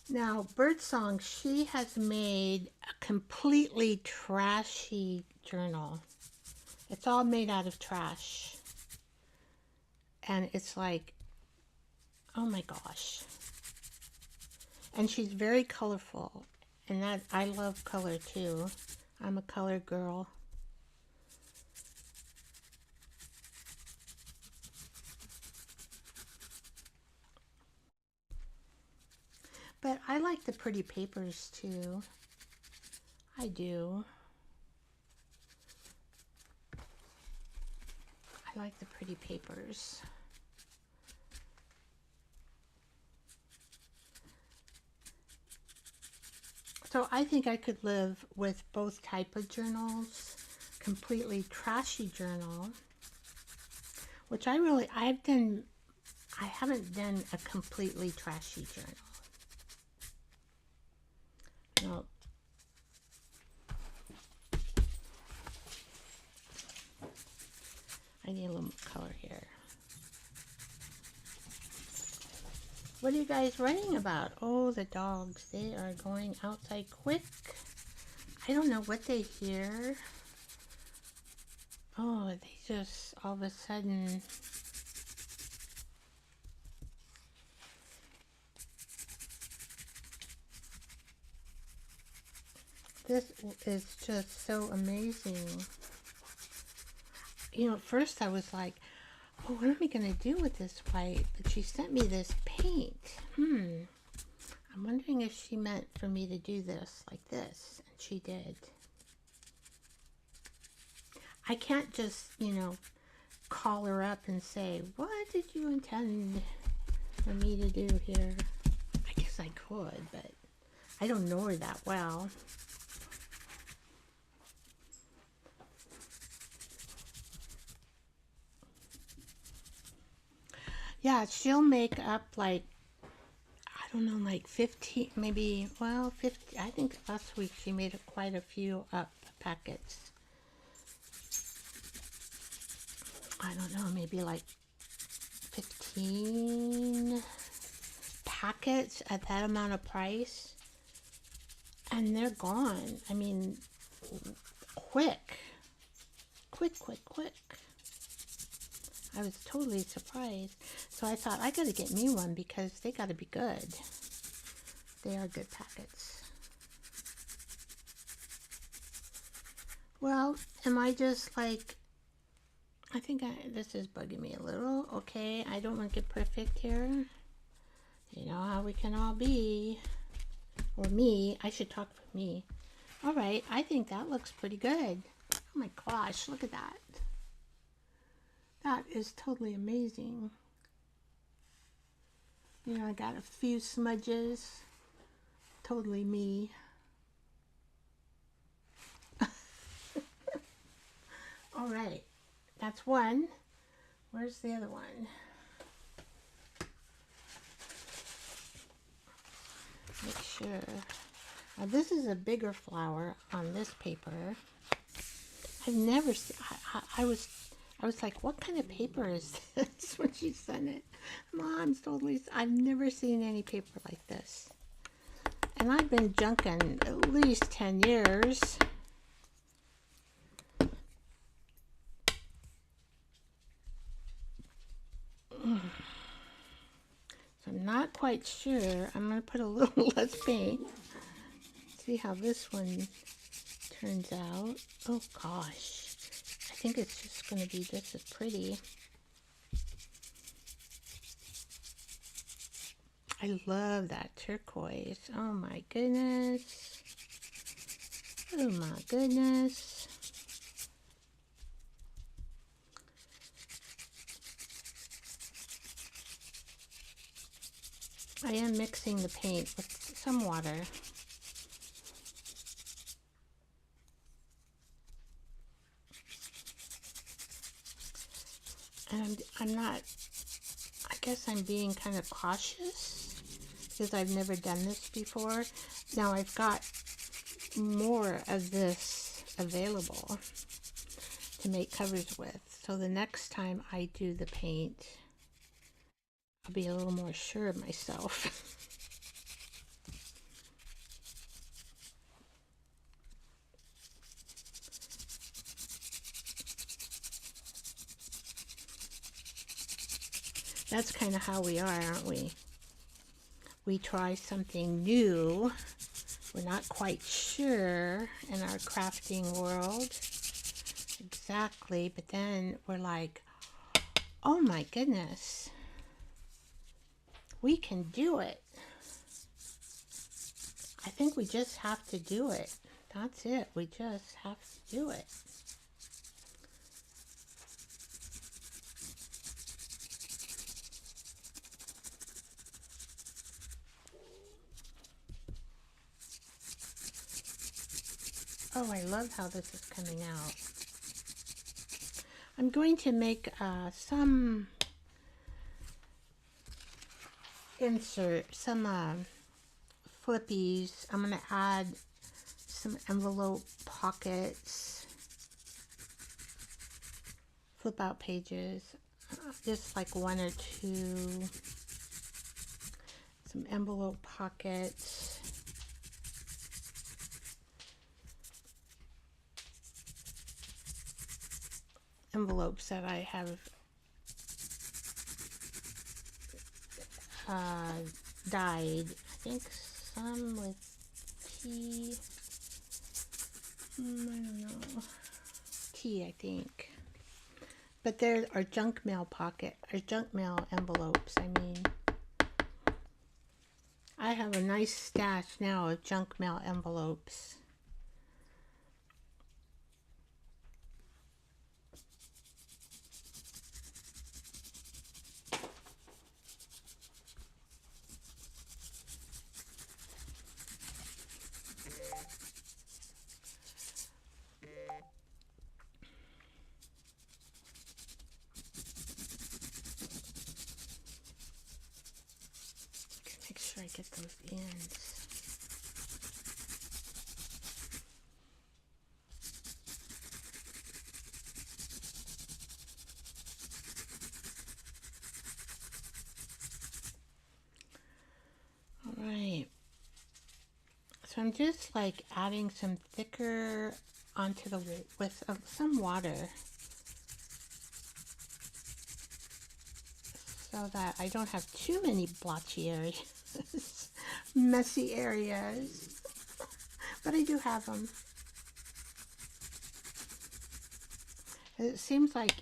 Now, Birdsong, she has made a completely trashy journal. It's all made out of trash. And it's like, oh my gosh. And she's very colorful. And that, I love color too. I'm a color girl. But I like the pretty papers too. I do. I like the pretty papers. So I think I could live with both type of journals. Completely trashy journal, which I haven't done a completely trashy journal. No. I need a little more color here. What are you guys running about? Oh, the dogs. They are going outside quick. I don't know what they hear. Oh, they just all of a sudden. This is just so amazing. You know, at first I was like, oh, what am I going to do with this white? But she sent me this paint. I'm wondering if she meant for me to do this like this. And she did. I can't just, you know, call her up and say, what did you intend for me to do here? I guess I could, but I don't know her that well. Yeah, she'll make up like, I don't know, like 15, maybe, well, 50, I think last week she made quite a few up packets. I don't know, maybe like 15 packets at that amount of price. And they're gone. I mean, quick. Quick. I was totally surprised. So I thought, I gotta get me one because they gotta be good. They are good packets. Well, am I just like, I think this is bugging me a little. Okay, I don't want to get perfect here. You know how we can all be. Or me. I should talk for me. All right, I think that looks pretty good. Oh my gosh, look at that. That is totally amazing. You know, I got a few smudges. Totally me. All right, that's one. Where's the other one? Make sure. Now this is a bigger flower on this paper. I've never seen. I was like, what kind of paper is this when she sent it? Mom's totally. I've never seen any paper like this, and I've been junking at least 10 years. So I'm not quite sure. I'm going to put a little less paint. See how this one turns out. Oh gosh. I think it's just going to be just as pretty. I love that turquoise. Oh my goodness. Oh my goodness. I am mixing the paint with some water. And I'm not, I guess I'm being kind of cautious because I've never done this before. Now I've got more of this available to make covers with. So the next time I do the paint, I'll be a little more sure of myself. That's kind of how we are, aren't we? We try something new. We're not quite sure in our crafting world exactly, but then we're like, oh my goodness, we can do it. I think we just have to do it. That's it. We just have to do it. Oh, I love how this is coming out. I'm going to make some flippies. I'm going to add some envelope pockets, flip out pages, just like one or two, some envelope pockets. Envelopes that I have dyed. I think some with tea. I don't know. Tea, I think. But there are junk mail envelopes. I mean, I have a nice stash now of junk mail envelopes. Make sure I get those ends. All right. So I'm just like adding some thicker onto the with some water, so that I don't have too many blotchy areas, messy areas, but I do have them. It seems like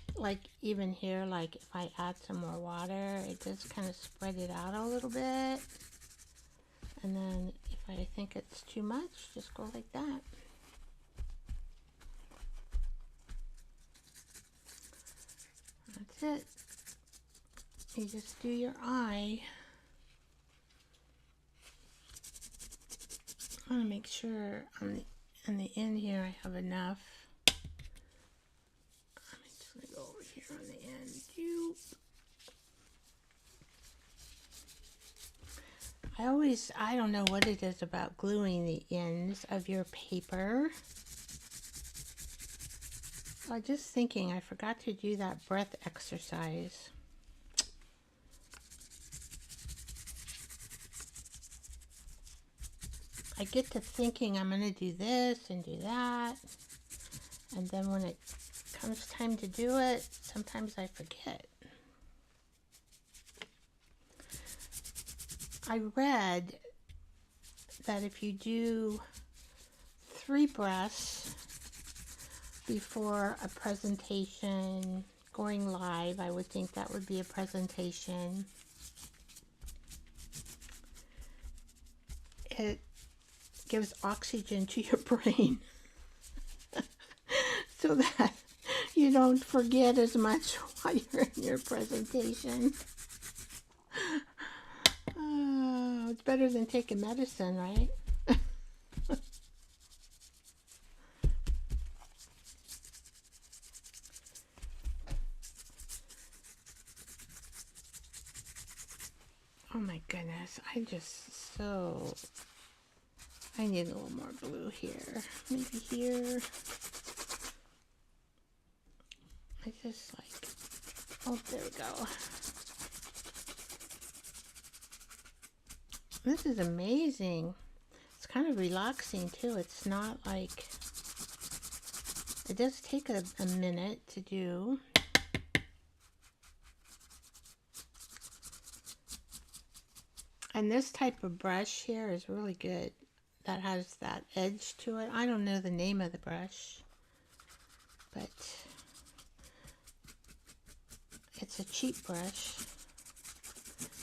even here, like if I add some more water, it does kind of spread it out a little bit. And then if I think it's too much, just go like that. That's it. You just do your eye. I want to make sure on the end here I have enough. I'm just going to go over here on the end. I don't know what it is about gluing the ends of your paper. I was just thinking, I forgot to do that breath exercise. I get to thinking I'm going to do this and do that, and then when it comes time to do it, sometimes I forget. I read that if you do 3 breaths before a presentation, going live, I would think that would be a presentation, it gives oxygen to your brain so that you don't forget as much while you're in your presentation. It's better than taking medicine, right? Oh my goodness, I need a little more blue here. Maybe here. I just like, oh, there we go. This is amazing. It's kind of relaxing too. It's not like, it does take a minute to do. And this type of brush here is really good. That has that edge to it. I don't know the name of the brush, but it's a cheap brush.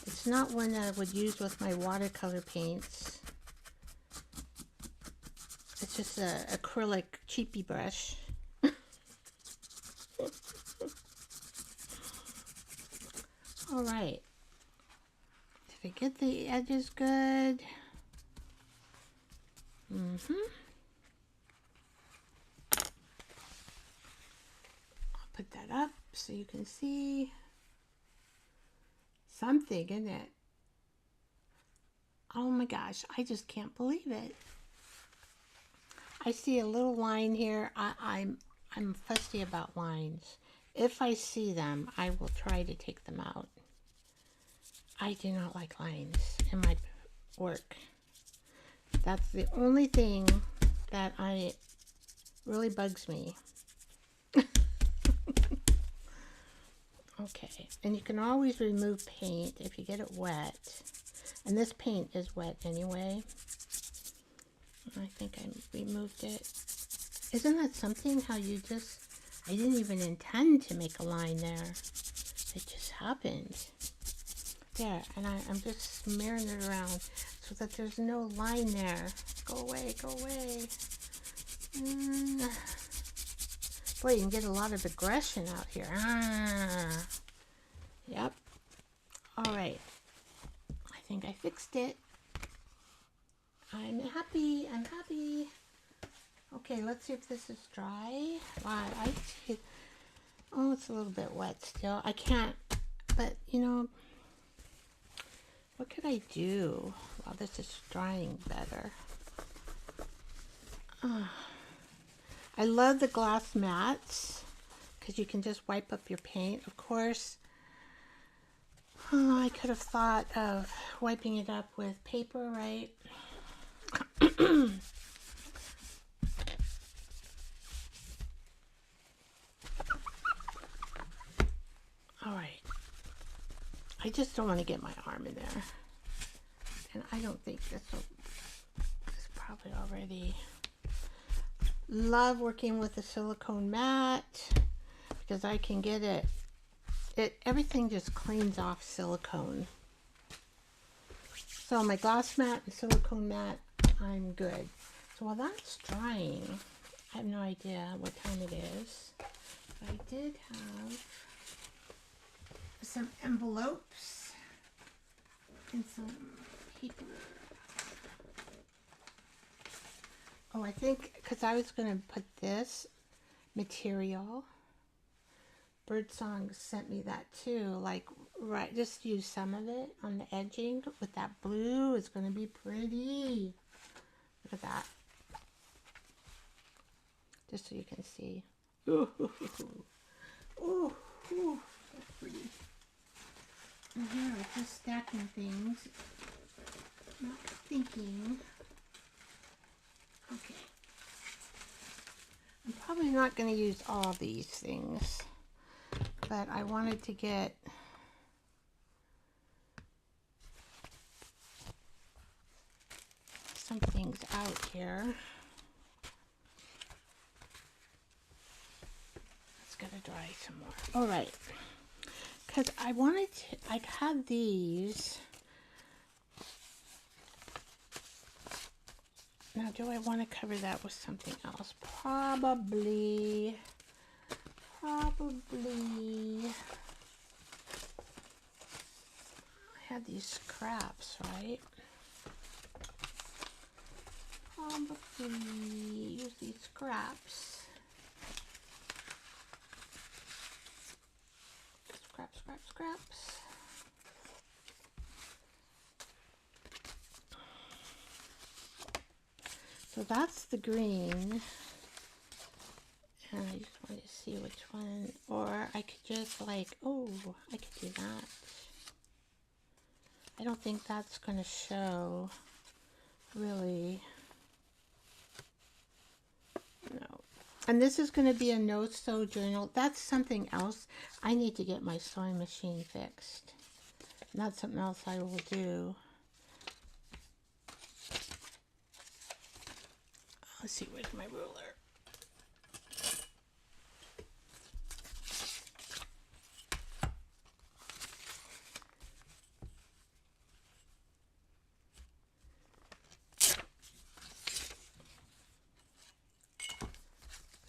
It's not one that I would use with my watercolor paints. It's just an acrylic cheapy brush. All right. Did I get the edges good? put that up so you can see something in it. Oh my gosh, I just can't believe it. I see a little line here. I'm fussy about lines. If I see them, I will try to take them out. I do not like lines in my work. That's the only thing that really bugs me. Okay, and you can always remove paint if you get it wet. And this paint is wet anyway. I think I removed it. Isn't that something how you just, I didn't even intend to make a line there. It just happened. There, and I'm just smearing it around so that there's no line there. Go away, go away. Boy, you can get a lot of aggression out here. Yep. All right. I think I fixed it. I'm happy. I'm happy. Okay, let's see if this is dry. Wow, oh, it's a little bit wet still. I can't, but you know, what could I do while this is drying better? I love the glass mats because you can just wipe up your paint. Of course, I could have thought of wiping it up with paper, right? All right. I just don't want to get my arm in there. And I don't think this is probably already. Love working with a silicone mat because I can get everything just cleans off silicone. So my glass mat and silicone mat, I'm good. So while that's drying, I have no idea what time it is. I did have some envelopes and some paper. Oh, I think because I was going to put this material, Birdsong sent me that too. Like, right, just use some of it on the edging with that blue. It's going to be pretty. Look at that. Just so you can see. Ooh, ooh, ooh, that's pretty. And here I'm just stacking things, not thinking. Okay. I'm probably not going to use all these things, but I wanted to get some things out here. It's got to dry some more. All right. Because I wanted to, I had these. Now, do I want to cover that with something else? Probably. I had these scraps, right? Probably use these scraps. Scraps. So that's the green. And I just want to see which one. Or I could just like, oh, I could do that. I don't think that's going to show really. No. And this is going to be a no-sew journal. That's something else. I need to get my sewing machine fixed. And that's something else I will do. Let's see, where's my ruler?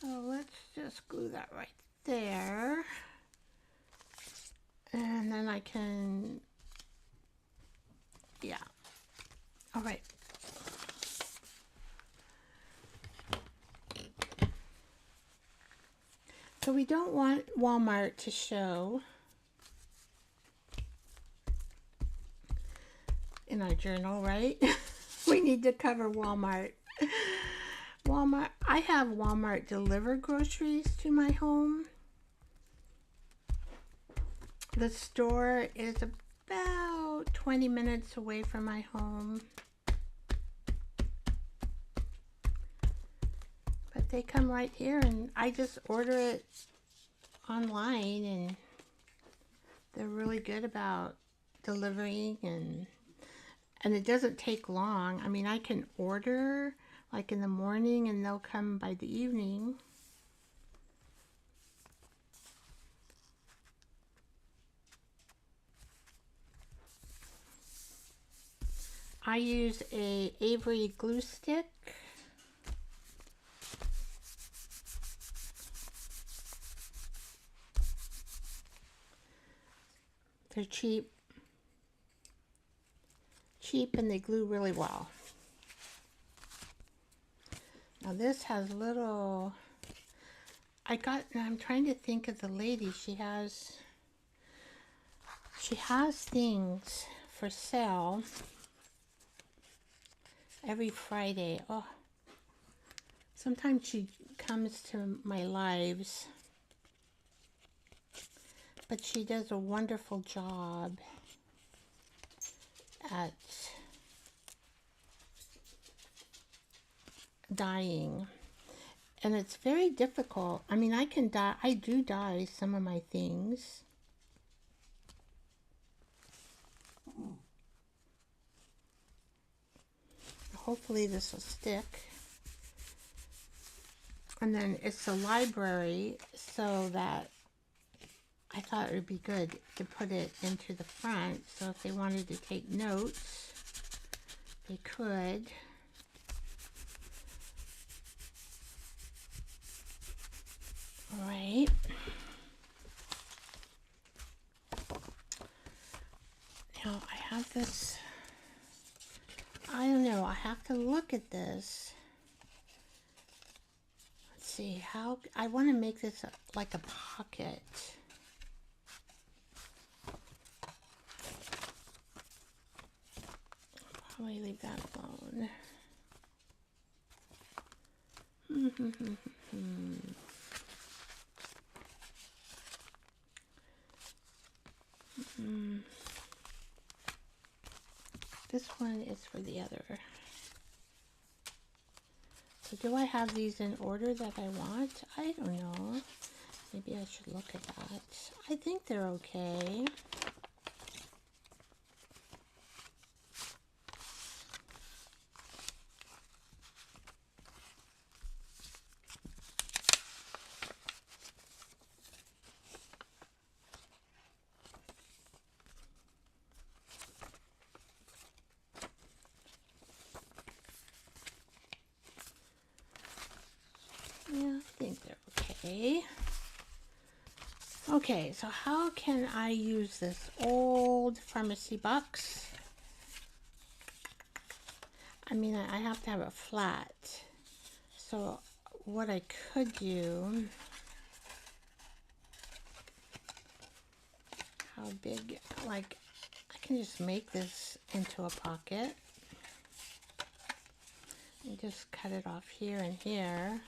So let's just glue that right there. And then I can, yeah. All right. So we don't want Walmart to show in our journal, right? We need to cover Walmart. Walmart. I have Walmart deliver groceries to my home. The store is about 20 minutes away from my home. But they come right here and I just order it online, and they're really good about delivering, and it doesn't take long. I mean, I can order like in the morning and they'll come by the evening. I use a Avery glue stick. They're cheap and they glue really well. Now this has little, I'm trying to think of the lady. She has things for sale every Friday. Oh, sometimes she comes to my lives, but she does a wonderful job at dyeing, and it's very difficult. I mean, I do dye some of my things. Hopefully this will stick. And then it's a library, so that I thought it would be good to put it into the front, so if they wanted to take notes, they could. All right. Now I have this, I don't know, I have to look at this. Let's see, how, I want to make this like a pocket. Probably leave that alone. This one is for the other. So do I have these in order that I want? I don't know. Maybe I should look at that. I think they're okay. Yeah, I think they're okay. Okay, so how can I use this old pharmacy box? I mean, I have to have it flat. So what I could do, how big, like, I can just make this into a pocket. And just cut it off here and here.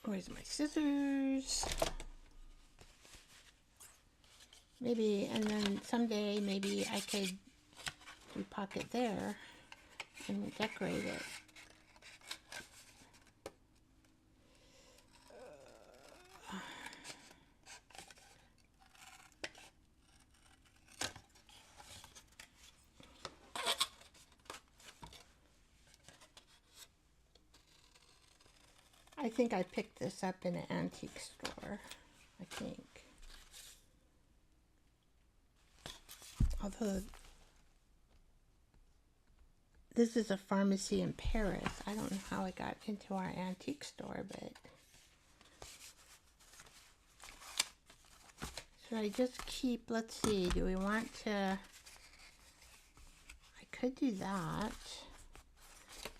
Where's my scissors? Maybe, and then someday maybe I could do pocket there and decorate it. I think I picked this up in an antique store, I think. Although, this is a pharmacy in Paris. I don't know how it got into our antique store, but... Should I just keep, let's see, do we want to... I could do that.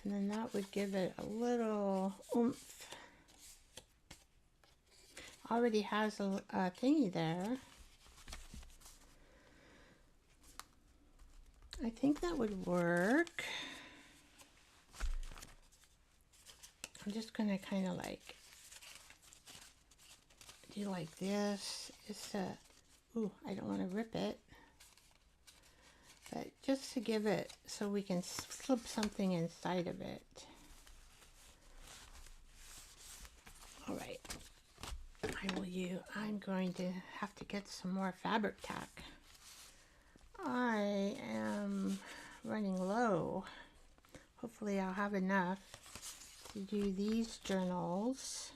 And then that would give it a little oomph. Already has a thingy there. I think that would work. I'm just going to kind of like do like this. Just to, ooh, I don't want to rip it. But just to give it so we can slip something inside of it. All right. I'm going to have to get some more fabric tack. I am running low. Hopefully I'll have enough to do these journals.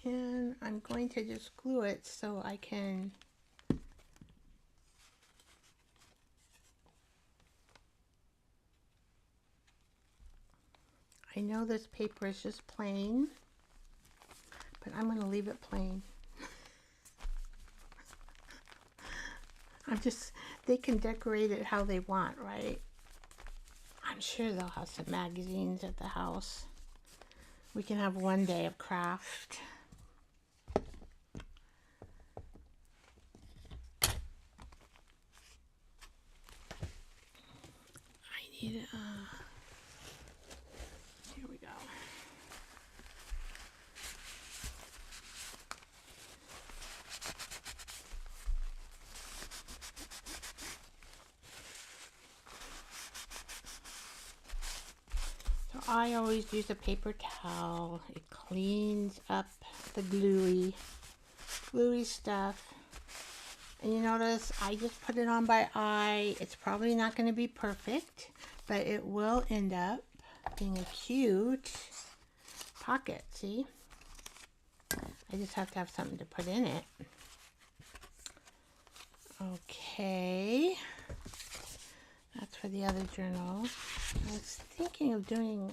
And I'm going to just glue it so I can I know this paper is just plain, but I'm going to leave it plain. They can decorate it how they want, right? I'm sure they'll have some magazines at the house. We can have one day of craft. I need, here we go. So I always use a paper towel. It cleans up the gluey stuff. And you notice I just put it on by eye. It's probably not going to be perfect, but it will end up being a cute pocket. See? I just have to have something to put in it. Okay. That's for the other journal. I was thinking of doing,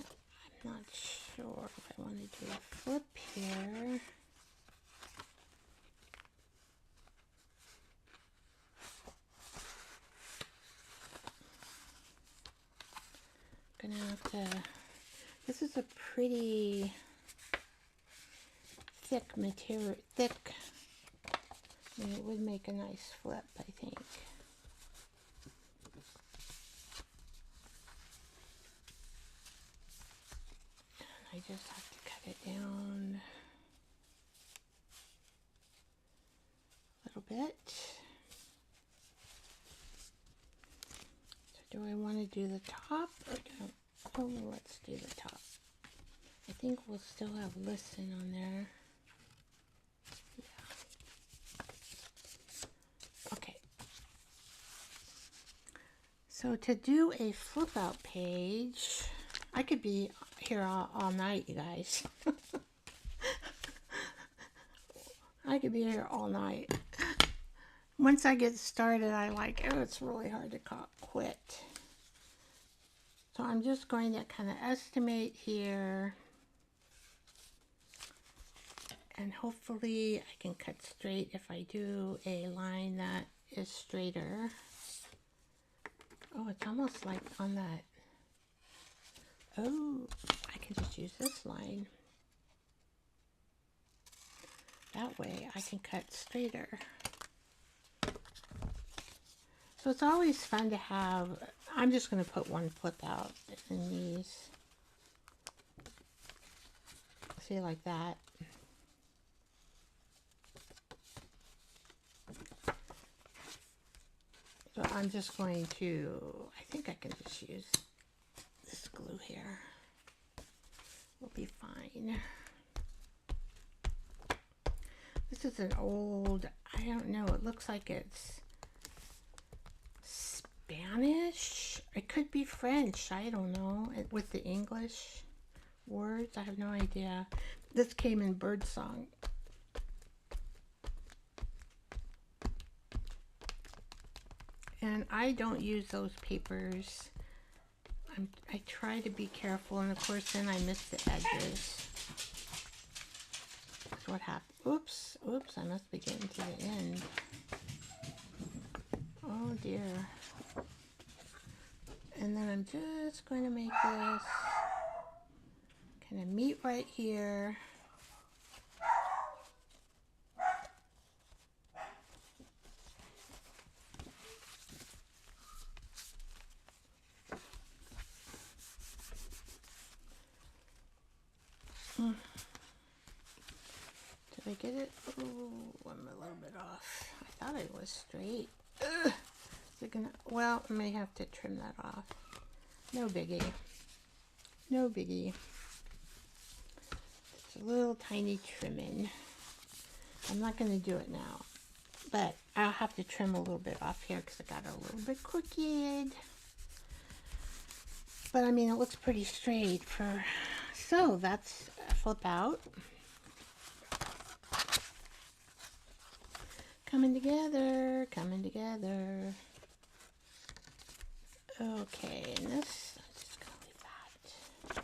I'm not sure if I want to do a flip here. Gonna have to, this is a pretty thick material, and it would make a nice flip, I think. And I just have to cut it down a little bit. Do I want to do the top or don't? Oh, let's do the top. I think we'll still have listen on there. Yeah. Okay. So to do a flip out page, I could be here all night, you guys. I could be here all night. Once I get started, it's really hard to quit. So I'm just going to kind of estimate here. And hopefully I can cut straight if I do a line that is straighter. Oh, it's almost like on that. Oh, I can just use this line. That way I can cut straighter. So it's always fun to have, I'm just going to put one flip out in these. See, like that. So I'm just going to, I think I can just use this glue here. We'll be fine. This is an old, I don't know, it looks like it's Spanish. It could be French, I don't know. With the English words, I have no idea. This came in Birdsong. And I don't use those papers. I try to be careful, and of course then I miss the edges. So what happened. Oops, oops, I must be getting to the end. Oh dear. And then I'm just going to make this kind of meet right here. Did I get it? Oh, I'm a little bit off. I thought it was straight. Ugh. Is it gonna? Well, I may have to trim that off. No biggie. No biggie. It's a little tiny trimming. I'm not going to do it now, but I'll have to trim a little bit off here because I got it a little bit crooked. But I mean, it looks pretty straight for. So that's a flip out. Coming together, coming together. Okay, and this, I'm just gonna leave that.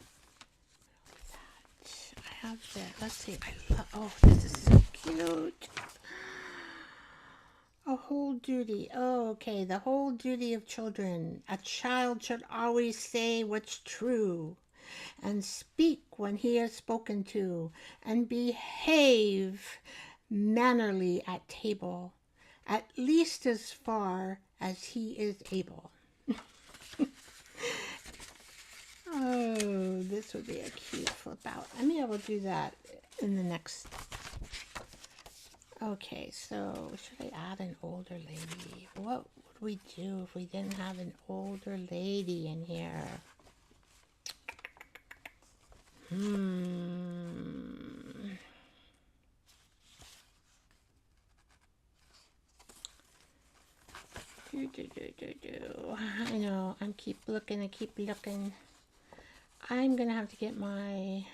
I have that. Let's see. I love. Oh, this is so cute. A whole duty. Oh, okay. The whole duty of children. A child should always say what's true, and speak when he is spoken to, and behave mannerly at table, at least as far as he is able. Oh, this would be a cute flip out. I mean, I will do that in the next. Okay, so should I add an older lady? What would we do if we didn't have an older lady in here? I know, I keep looking, I'm gonna have to get my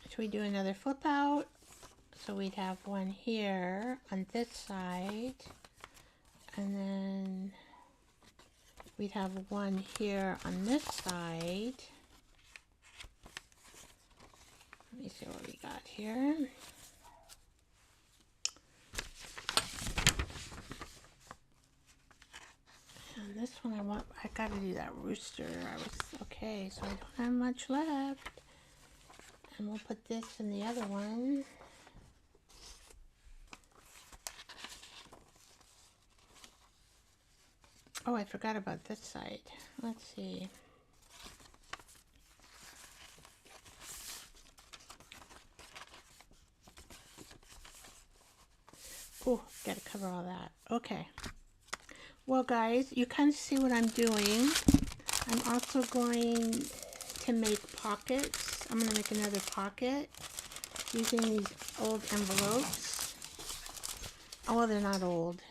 should we do another flip out? So we'd have one here on this side, and then we'd have one here on this side. Let me see what we got here. And this one I gotta do that rooster. Okay, so I don't have much left. And we'll put this in the other one. Oh, I forgot about this side. Let's see. Oh, gotta cover all that. Okay. Well, guys, you kind of see what I'm doing. I'm also going to make pockets. I'm going to make another pocket using these old envelopes. Oh, well, they're not old.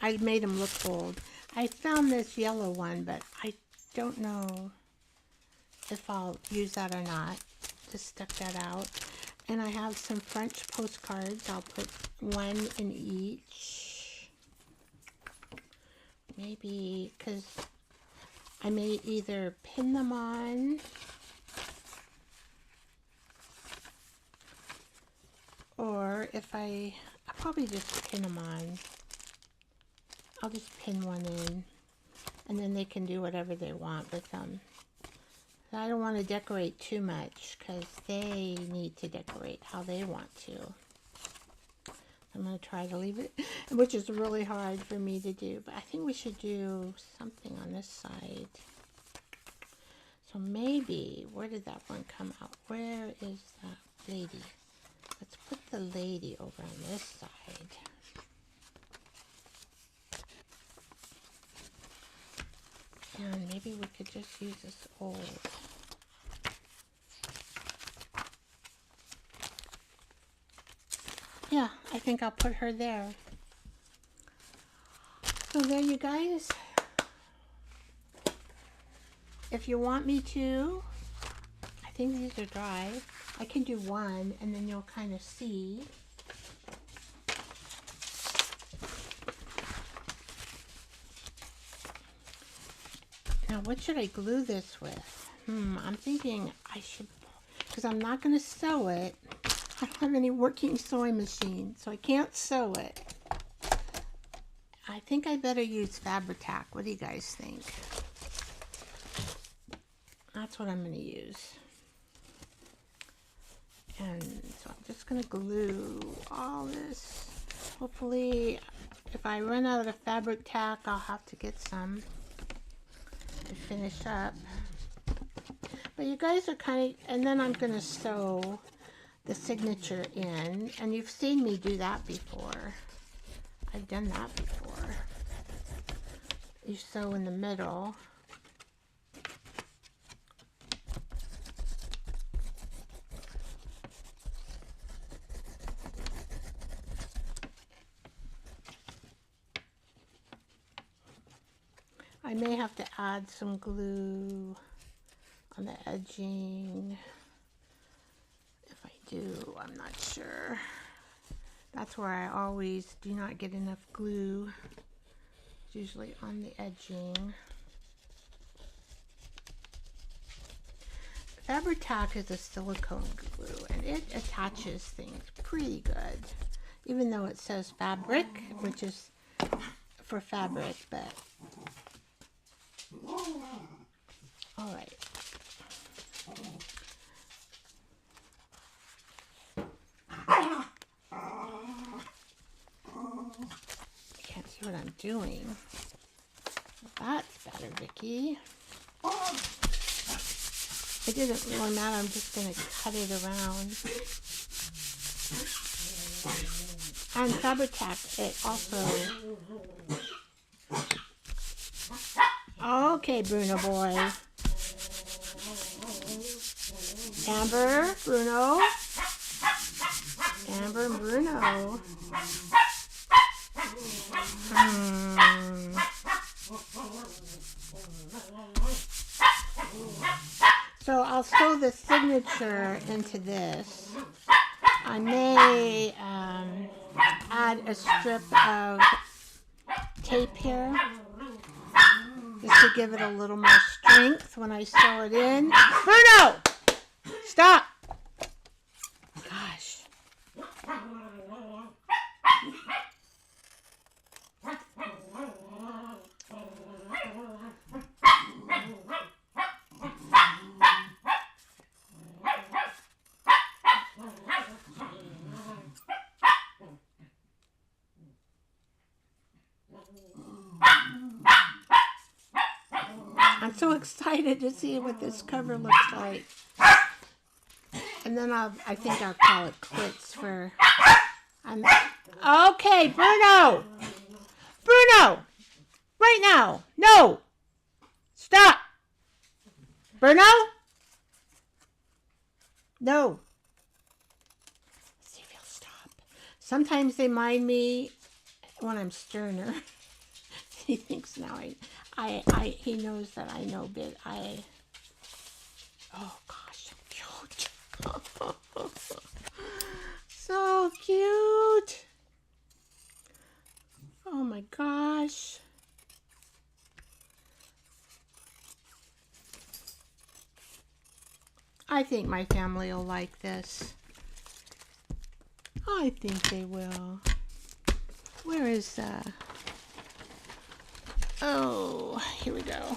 I made them look old. I found this yellow one, but I don't know if I'll use that or not. Just stuck that out. And I have some French postcards. I'll put one in each. Maybe, because I may either pin them on or if I'll probably just pin them on. I'll just pin one in and then they can do whatever they want with them. I don't want to decorate too much because they need to decorate how they want to. I'm going to try to leave it, which is really hard for me to do, but I think we should do something on this side. So maybe, where did that one come out? Where is that lady? Let's put the lady over on this side. And maybe we could just use this old. Yeah, I think I'll put her there. So there you guys. If you want me to, I think these are dry. I can do one and then you'll kind of see. Now, what should I glue this with? I'm thinking I should, because I'm not going to sew it. I don't have any working sewing machine, so I can't sew it. I think I better use Fabri-Tac. What do you guys think? That's what I'm going to use. And so I'm just going to glue all this. Hopefully, if I run out of Fabri-Tac, I'll have to get some to finish up. But you guys are kind of, and then I'm going to sew the signature in. And you've seen me do that before. I've done that before. You sew in the middle. I may have to add some glue on the edging. If I do, I'm not sure. That's where I always do not get enough glue. It's usually on the edging. Fabri-Tac is a silicone glue and it attaches things pretty good. Even though it says fabric, which is for fabric, but all right. Can't see what I'm doing. That's better, Vicki. It didn't really matter. I'm just going to cut it around. And Fabri-Tac, it also... Okay, Bruno boy. Amber, Bruno. Amber and Bruno. So I'll sew the signature into this. I may add a strip of tape here just to give it a little more strength when I sew it in. Bruno! Stop! Gosh. I'm so excited to see what this cover looks like. And then I think I'll call it quits for... Okay, Bruno! Bruno! Right now! No! Stop! Bruno? No. Let's see if he'll stop. Sometimes they mind me when I'm sterner. He thinks now he knows that I know bit. Oh gosh, so cute. So cute. Oh my gosh. I think my family will like this. I think they will. Where is oh, here we go.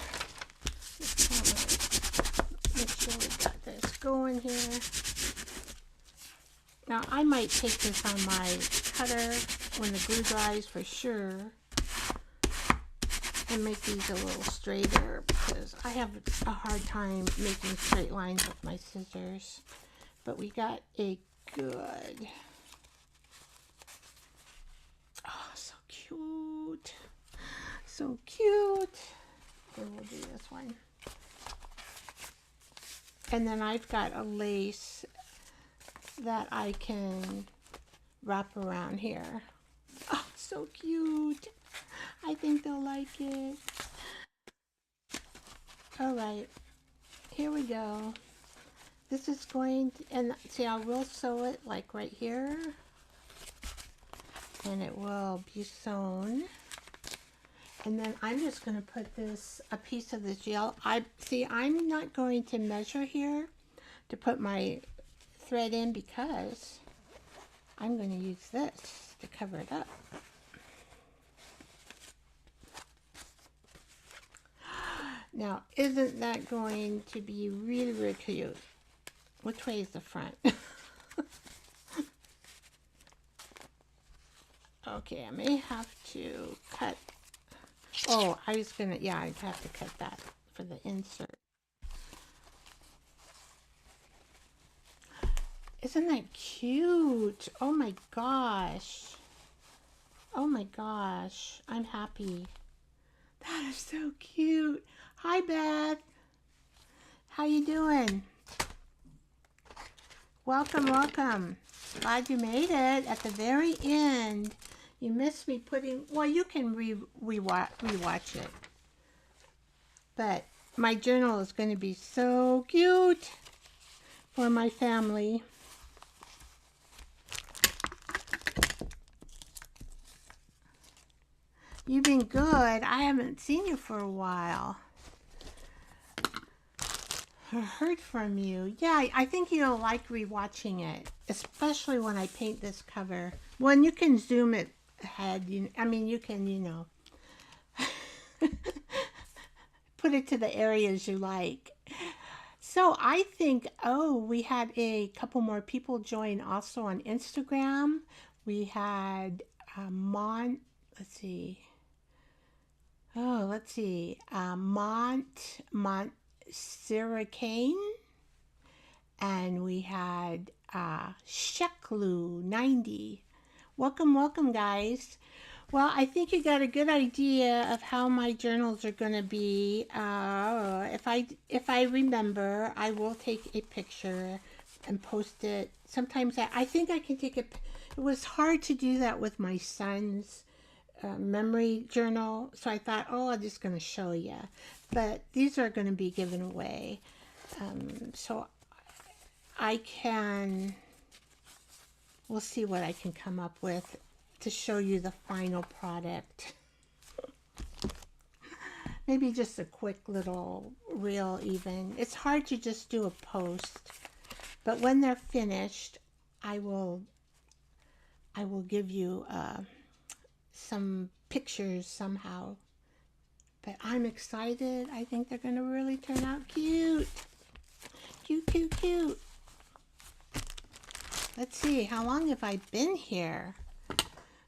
Make sure we got this going here. Now I might take this on my cutter when the glue dries for sure and make these a little straighter because I have a hard time making straight lines with my scissors. But we got a good, oh, so cute. So cute. And we'll do this one. And then I've got a lace that I can wrap around here. Oh, so cute. I think they'll like it. All right, here we go. This is going to, and see, I will sew it like right here. And it will be sewn. And then I'm just going to put a piece of this gel. I'm not going to measure here to put my thread in because I'm going to use this to cover it up. Now, isn't that going to be really, really cute? Which way is the front? Okay, I may have to cut. Oh, I was gonna, yeah, I'd have to cut that for the insert. Isn't that cute? Oh my gosh. Oh my gosh. I'm happy. That is so cute. Hi, Beth. How you doing? Welcome, welcome. Glad you made it at the very end. You missed me putting, well, you can rewatch it. But my journal is going to be so cute for my family. You've been good. I haven't seen you for a while. Or heard from you. Yeah, I think you'll like rewatching it, especially when I paint this cover. When you can zoom it ahead, I mean, you can, put it to the areas you like. So I think, oh, we had a couple more people join also on Instagram. We had let's see. Syracane, and we had Sheklu 90. Welcome, welcome, guys. Well, I think you got a good idea of how my journals are going to be. If I remember, I will take a picture and post it. Sometimes I think I can take it. It was hard to do that with my son's memory journal, so I thought, oh, I'm just going to show you. But these are going to be given away. So we'll see what I can come up with to show you the final product. Maybe just a quick little reel even. It's hard to just do a post, but when they're finished, I will give you some pictures somehow. But I'm excited. I think they're going to really turn out cute. Cute, cute, cute. Let's see, how long have I been here?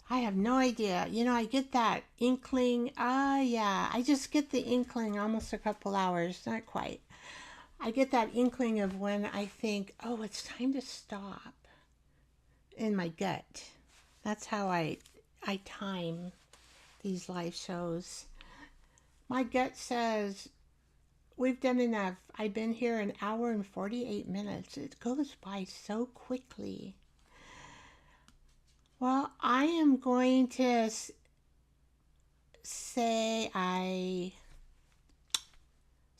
I have no idea. I get that inkling. Yeah, I just get the inkling almost a couple hours, not quite. I get that inkling of when I think, oh, it's time to stop in my gut. That's how I time these live shows. My gut says, we've done enough. I've been here an hour and 48 minutes. It goes by so quickly. Well, I am going to say I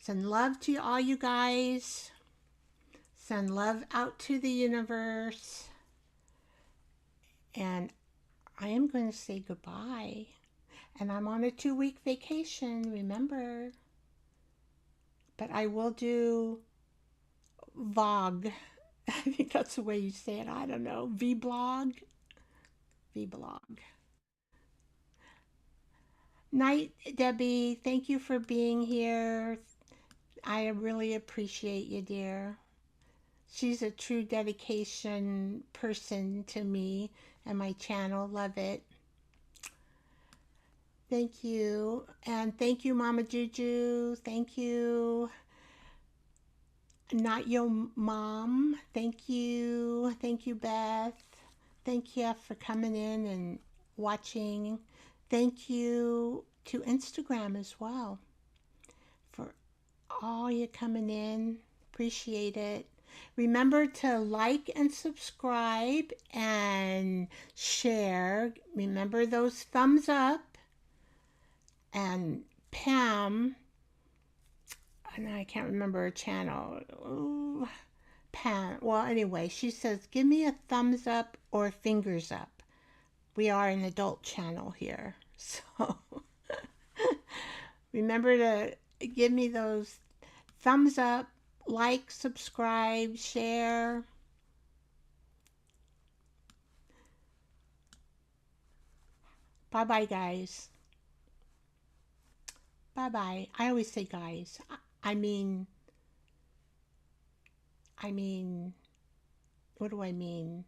send love to all you guys. Send love out to the universe. And I am going to say goodbye. And I'm on a 2-week vacation, remember. But I will do vlog. I think that's the way you say it. I don't know. Vlog. Night, Debbie. Thank you for being here. I really appreciate you, dear. She's a true dedication person to me and my channel. Love it. Thank you. And thank you, Mama Juju. Thank you. Not Your Mom. Thank you. Thank you, Beth. Thank you for coming in and watching. Thank you to Instagram as well for all you coming in. Appreciate it. Remember to like and subscribe and share. Remember those thumbs up. And Pam, and I can't remember her channel. Ooh, Pam. Well, anyway, she says, give me a thumbs up or fingers up. We are an adult channel here. So Remember to give me those thumbs up, like, subscribe, share. Bye bye, guys. Bye bye. I always say guys. I mean, I mean, what do I mean?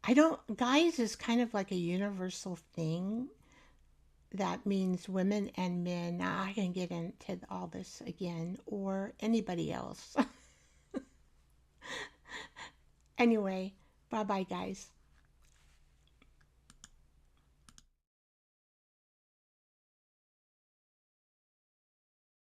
I don't, guys is kind of like a universal thing that means women and men. Now, I can get into all this again, or anybody else. Anyway, bye bye, guys.